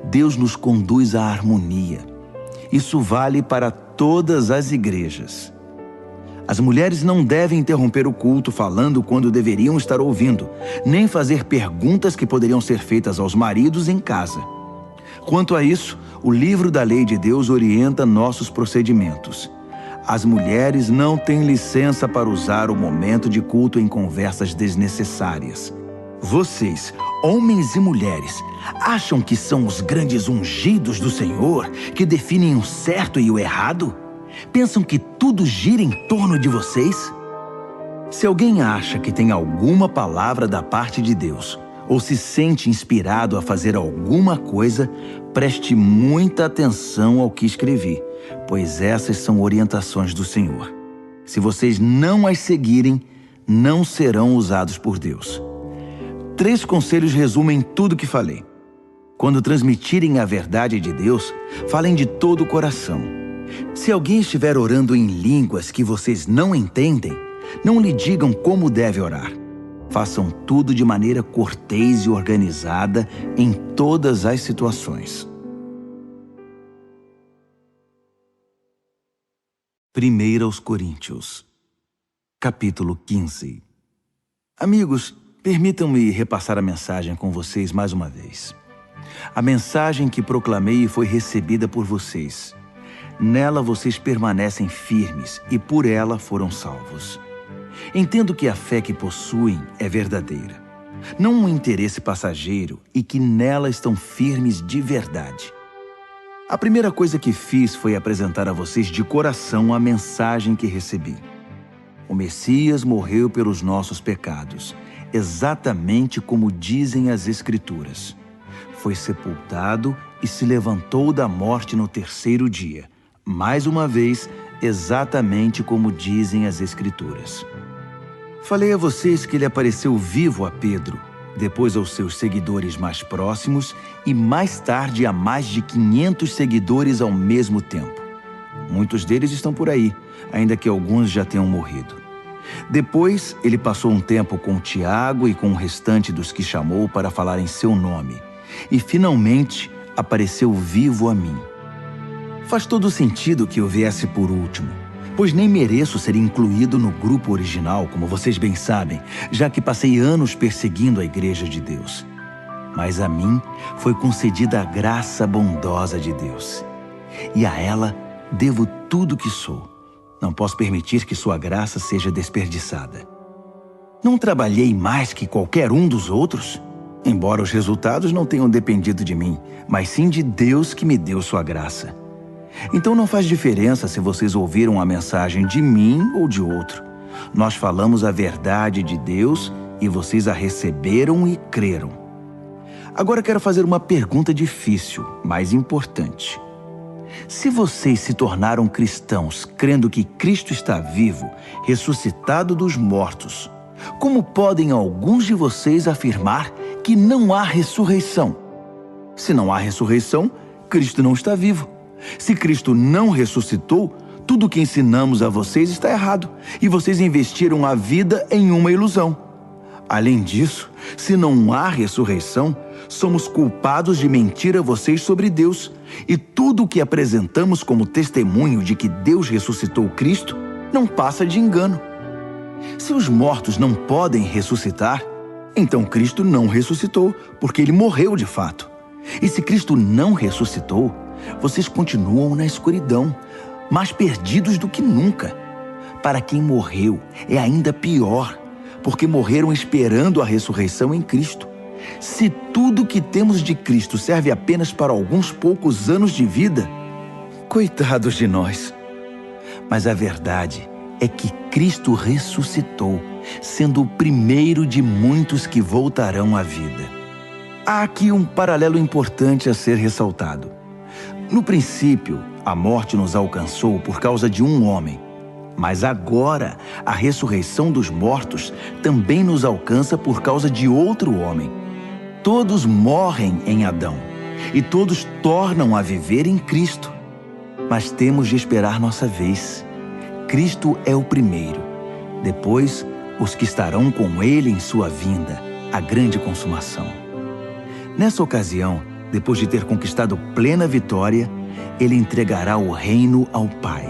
Deus nos conduz à harmonia. Isso vale para todas as igrejas. As mulheres não devem interromper o culto falando quando deveriam estar ouvindo, nem fazer perguntas que poderiam ser feitas aos maridos em casa. Quanto a isso, o livro da lei de Deus orienta nossos procedimentos. As mulheres não têm licença para usar o momento de culto em conversas desnecessárias. Vocês, homens e mulheres, acham que são os grandes ungidos do Senhor que definem o certo e o errado? Pensam que tudo gira em torno de vocês? Se alguém acha que tem alguma palavra da parte de Deus, ou se sente inspirado a fazer alguma coisa, preste muita atenção ao que escrevi, pois essas são orientações do Senhor. Se vocês não as seguirem, não serão usados por Deus. 3 conselhos resumem tudo o que falei. Quando transmitirem a verdade de Deus, falem de todo o coração. Se alguém estiver orando em línguas que vocês não entendem, não lhe digam como deve orar. Façam tudo de maneira cortês e organizada em todas as situações. 1 aos Coríntios, capítulo 15. Amigos, permitam-me repassar a mensagem com vocês mais uma vez. A mensagem que proclamei foi recebida por vocês. Nela vocês permanecem firmes e por ela foram salvos. Entendo que a fé que possuem é verdadeira, não um interesse passageiro, e que nela estão firmes de verdade. A primeira coisa que fiz foi apresentar a vocês de coração a mensagem que recebi. O Messias morreu pelos nossos pecados, exatamente como dizem as Escrituras. Foi sepultado e se levantou da morte no terceiro dia, mais uma vez, exatamente como dizem as Escrituras. Falei a vocês que ele apareceu vivo a Pedro, depois aos seus seguidores mais próximos e mais tarde a mais de 500 seguidores ao mesmo tempo. Muitos deles estão por aí, ainda que alguns já tenham morrido. Depois, ele passou um tempo com Tiago e com o restante dos que chamou para falar em seu nome. E, finalmente, apareceu vivo a mim. Faz todo sentido que eu viesse por último, pois nem mereço ser incluído no grupo original, como vocês bem sabem, já que passei anos perseguindo a Igreja de Deus. Mas a mim foi concedida a graça bondosa de Deus. E a ela devo tudo que sou. Não posso permitir que sua graça seja desperdiçada. Não trabalhei mais que qualquer um dos outros, embora os resultados não tenham dependido de mim, mas sim de Deus que me deu sua graça. Então não faz diferença se vocês ouviram a mensagem de mim ou de outro. Nós falamos a verdade de Deus e vocês a receberam e creram. Agora quero fazer uma pergunta difícil, mas importante. Se vocês se tornaram cristãos crendo que Cristo está vivo, ressuscitado dos mortos, como podem alguns de vocês afirmar que não há ressurreição? Se não há ressurreição, Cristo não está vivo. Se Cristo não ressuscitou, tudo o que ensinamos a vocês está errado e vocês investiram a vida em uma ilusão. Além disso, se não há ressurreição, somos culpados de mentir a vocês sobre Deus, e tudo o que apresentamos como testemunho de que Deus ressuscitou Cristo não passa de engano. Se os mortos não podem ressuscitar, então Cristo não ressuscitou, porque ele morreu de fato. E se Cristo não ressuscitou, vocês continuam na escuridão, mais perdidos do que nunca. Para quem morreu, é ainda pior, porque morreram esperando a ressurreição em Cristo. Se tudo que temos de Cristo serve apenas para alguns poucos anos de vida, coitados de nós. Mas a verdade é que Cristo ressuscitou, sendo o primeiro de muitos que voltarão à vida. Há aqui um paralelo importante a ser ressaltado. No princípio, a morte nos alcançou por causa de um homem. Mas agora, a ressurreição dos mortos também nos alcança por causa de outro homem. Todos morrem em Adão, e todos tornam a viver em Cristo. Mas temos de esperar nossa vez. Cristo é o primeiro. Depois, os que estarão com ele em sua vinda, a grande consumação. Nessa ocasião, depois de ter conquistado plena vitória, ele entregará o reino ao Pai.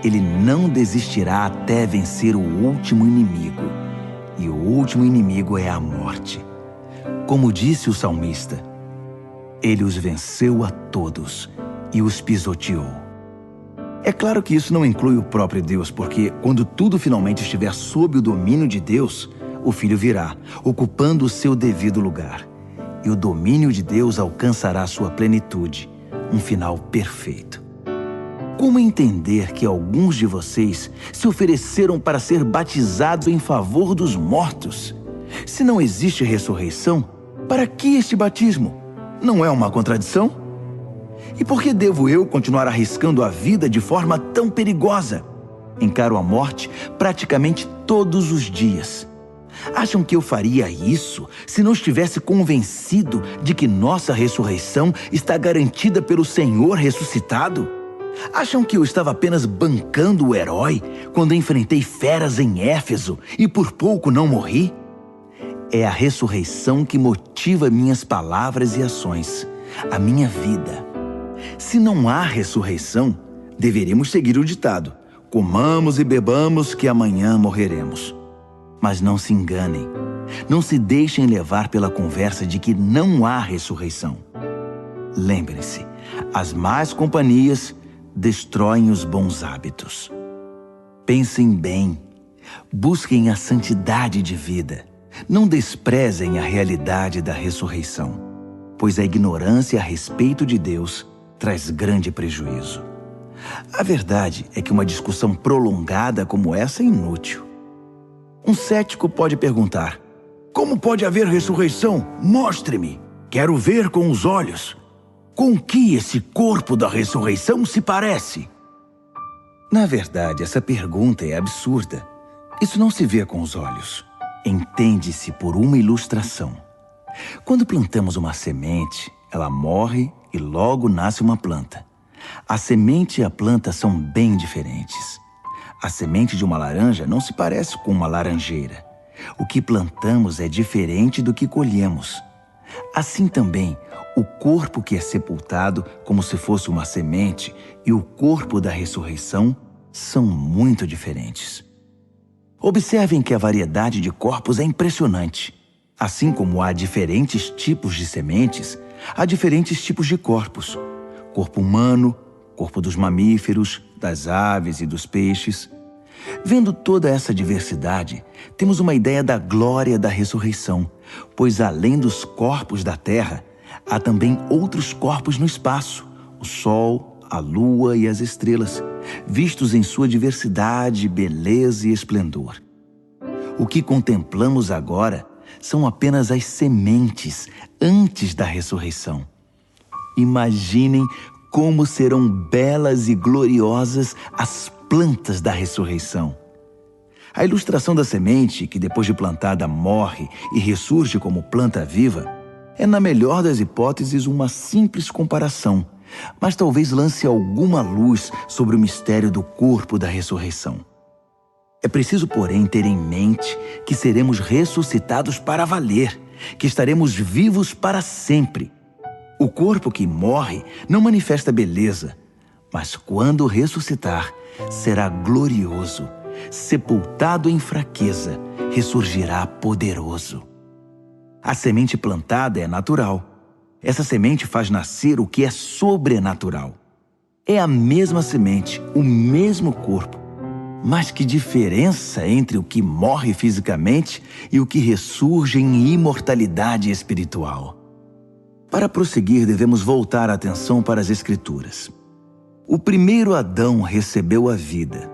Ele não desistirá até vencer o último inimigo. E o último inimigo é a morte. Como disse o salmista, ele os venceu a todos e os pisoteou. É claro que isso não inclui o próprio Deus, porque quando tudo finalmente estiver sob o domínio de Deus, o Filho virá, ocupando o seu devido lugar. E o domínio de Deus alcançará sua plenitude, um final perfeito. Como entender que alguns de vocês se ofereceram para ser batizados em favor dos mortos? Se não existe ressurreição, para que este batismo? Não é uma contradição? E por que devo eu continuar arriscando a vida de forma tão perigosa? Encaro a morte praticamente todos os dias. Acham que eu faria isso se não estivesse convencido de que nossa ressurreição está garantida pelo Senhor ressuscitado? Acham que eu estava apenas bancando o herói quando enfrentei feras em Éfeso e por pouco não morri? É a ressurreição que motiva minhas palavras e ações, a minha vida. Se não há ressurreição, deveríamos seguir o ditado: comamos e bebamos que amanhã morreremos. Mas não se enganem, não se deixem levar pela conversa de que não há ressurreição. Lembrem-se, as más companhias destroem os bons hábitos. Pensem bem, Busquem a santidade de vida. Não desprezem a realidade da ressurreição, pois a ignorância a respeito de Deus traz grande prejuízo. A verdade é que uma discussão prolongada como essa é inútil. Um cético pode perguntar: como pode haver ressurreição? Mostre-me. Quero ver com os olhos. Com que esse corpo da ressurreição se parece? Na verdade, essa pergunta é absurda. Isso não se vê com os olhos. Entende-se por uma ilustração. Quando plantamos uma semente, ela morre e logo nasce uma planta. A semente e a planta são bem diferentes. A semente de uma laranja não se parece com uma laranjeira. O que plantamos é diferente do que colhemos. Assim também, o corpo que é sepultado como se fosse uma semente e o corpo da ressurreição são muito diferentes. Observem que a variedade de corpos é impressionante. Assim como há diferentes tipos de sementes, há diferentes tipos de corpos. Corpo humano, corpo dos mamíferos, das aves e dos peixes. Vendo toda essa diversidade, temos uma ideia da glória da ressurreição, pois além dos corpos da terra, há também outros corpos no espaço, o sol, a lua e as estrelas, vistos em sua diversidade, beleza e esplendor. O que contemplamos agora são apenas as sementes antes da ressurreição. Imaginem como serão belas e gloriosas as plantas da ressurreição. A ilustração da semente, que depois de plantada morre e ressurge como planta viva, é, na melhor das hipóteses, uma simples comparação, mas talvez lance alguma luz sobre o mistério do corpo da ressurreição. É preciso, porém, ter em mente que seremos ressuscitados para valer, que estaremos vivos para sempre. O corpo que morre não manifesta beleza, mas quando ressuscitar, será glorioso, sepultado em fraqueza, ressurgirá poderoso. A semente plantada é natural. Essa semente faz nascer o que é sobrenatural. É a mesma semente, o mesmo corpo. Mas que diferença entre o que morre fisicamente e o que ressurge em imortalidade espiritual. Para prosseguir, devemos voltar a atenção para as Escrituras. O primeiro Adão recebeu a vida.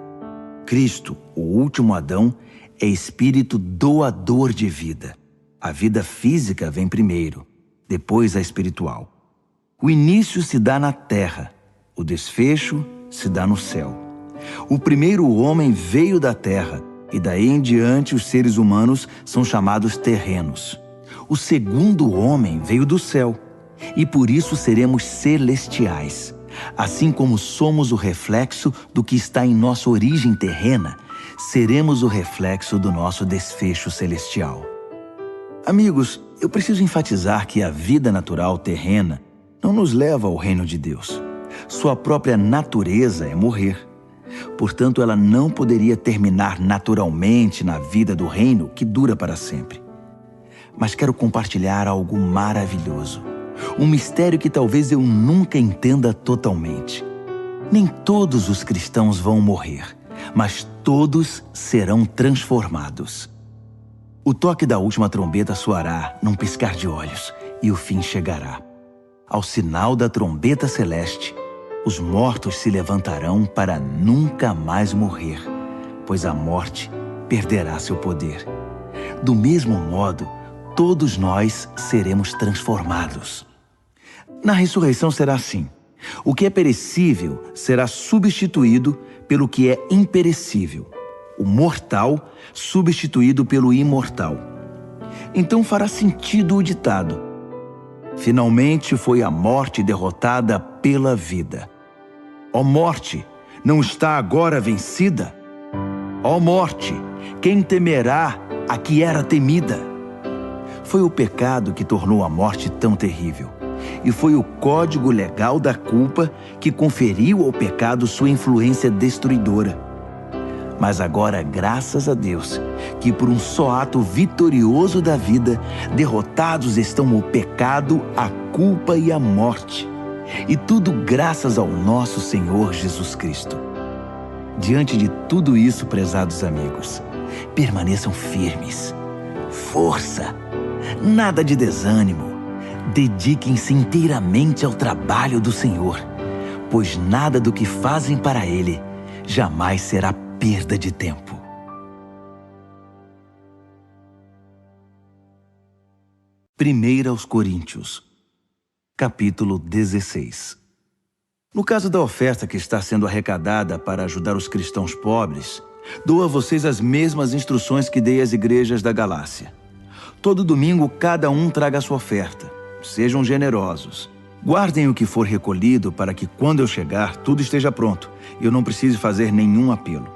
Cristo, o último Adão, é espírito doador de vida. A vida física vem primeiro, depois a espiritual. O início se dá na terra, o desfecho se dá no céu. O primeiro homem veio da terra, e daí em diante os seres humanos são chamados terrenos. O segundo homem veio do céu, e por isso seremos celestiais. Assim como somos o reflexo do que está em nossa origem terrena, seremos o reflexo do nosso desfecho celestial. Amigos, eu preciso enfatizar que a vida natural terrena não nos leva ao reino de Deus. Sua própria natureza é morrer. Portanto, ela não poderia terminar naturalmente na vida do reino que dura para sempre. Mas quero compartilhar algo maravilhoso. Um mistério que talvez eu nunca entenda totalmente. Nem todos os cristãos vão morrer, mas todos serão transformados. O toque da última trombeta soará num piscar de olhos e o fim chegará. Ao sinal da trombeta celeste, os mortos se levantarão para nunca mais morrer, pois a morte perderá seu poder. Do mesmo modo, todos nós seremos transformados. Na ressurreição será assim. O que é perecível será substituído pelo que é imperecível. O mortal substituído pelo imortal. Então fará sentido o ditado: finalmente foi a morte derrotada pela vida. Ó morte, não está agora vencida? Ó morte, quem temerá a que era temida? Foi o pecado que tornou a morte tão terrível. E foi o código legal da culpa que conferiu ao pecado sua influência destruidora. Mas agora, graças a Deus, que por um só ato vitorioso da vida, derrotados estão o pecado, a culpa e a morte. E tudo graças ao nosso Senhor Jesus Cristo. Diante de tudo isso, prezados amigos, Permaneçam firmes. Força! Nada de desânimo. Dediquem-se inteiramente ao trabalho do Senhor, pois nada do que fazem para Ele jamais será perda de tempo. Primeira aos Coríntios, capítulo 16. No caso da oferta que está sendo arrecadada para ajudar os cristãos pobres, dou a vocês as mesmas instruções que dei às igrejas da Galácia. Todo domingo, cada um traga a sua oferta. Sejam generosos. Guardem o que for recolhido para que, quando eu chegar, tudo esteja pronto e eu não precise fazer nenhum apelo.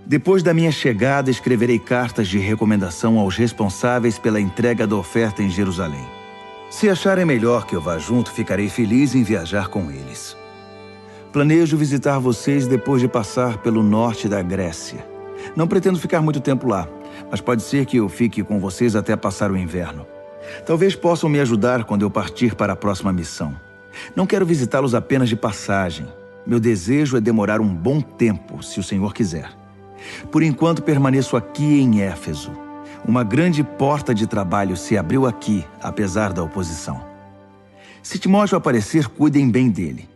Depois da minha chegada, escreverei cartas de recomendação aos responsáveis pela entrega da oferta em Jerusalém. Se acharem melhor que eu vá junto, ficarei feliz em viajar com eles. Planejo visitar vocês depois de passar pelo norte da Grécia. Não pretendo ficar muito tempo lá, mas pode ser que eu fique com vocês até passar o inverno. Talvez possam me ajudar quando eu partir para a próxima missão. Não quero visitá-los apenas de passagem. Meu desejo é demorar um bom tempo, se o Senhor quiser. Por enquanto, permaneço aqui em Éfeso. Uma grande porta de trabalho se abriu aqui, apesar da oposição. Se Timóteo aparecer, cuidem bem dele.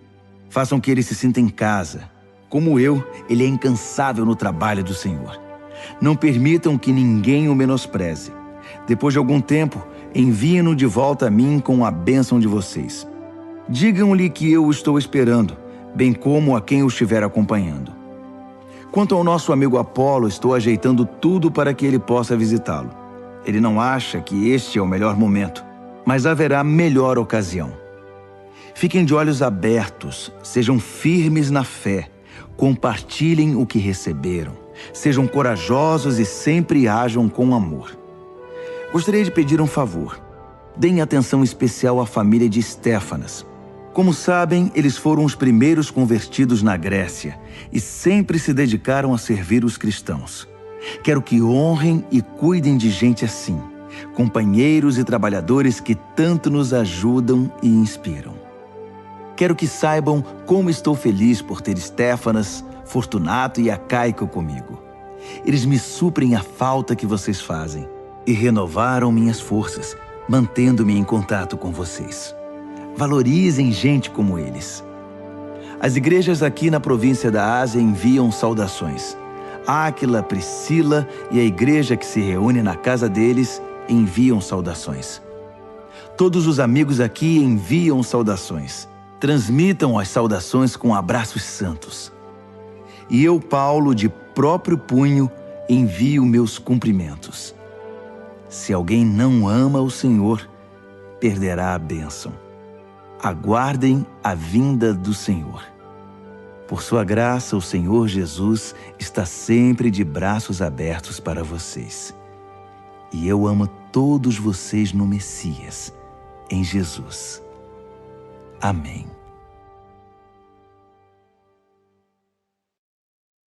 Façam que ele se sinta em casa. Como eu, ele é incansável no trabalho do Senhor. Não permitam que ninguém o menospreze. Depois de algum tempo, enviem-no de volta a mim com a bênção de vocês. Digam-lhe que eu o estou esperando, bem como a quem o estiver acompanhando. Quanto ao nosso amigo Apolo, estou ajeitando tudo para que ele possa visitá-lo. Ele não acha que este é o melhor momento, mas haverá melhor ocasião. Fiquem de olhos abertos, sejam firmes na fé, compartilhem o que receberam, sejam corajosos e sempre ajam com amor. Gostaria de pedir um favor. Deem atenção especial à família de Estéfanas. Como sabem, eles foram os primeiros convertidos na Grécia e sempre se dedicaram a servir os cristãos. Quero que honrem e cuidem de gente assim, companheiros e trabalhadores que tanto nos ajudam e inspiram. Quero que saibam como estou feliz por ter Estéfanas, Fortunato e Acaico comigo. Eles me suprem a falta que vocês fazem e renovaram minhas forças, mantendo-me em contato com vocês. Valorizem gente como eles. As igrejas aqui na província da Ásia enviam saudações. Áquila, Priscila e a igreja que se reúne na casa deles enviam saudações. Todos os amigos aqui enviam saudações. Transmitam as saudações com abraços santos. E eu, Paulo, de próprio punho, envio meus cumprimentos. Se alguém não ama o Senhor, perderá a bênção. Aguardem a vinda do Senhor. Por sua graça, o Senhor Jesus está sempre de braços abertos para vocês. E eu amo todos vocês no Messias, em Jesus. Amém.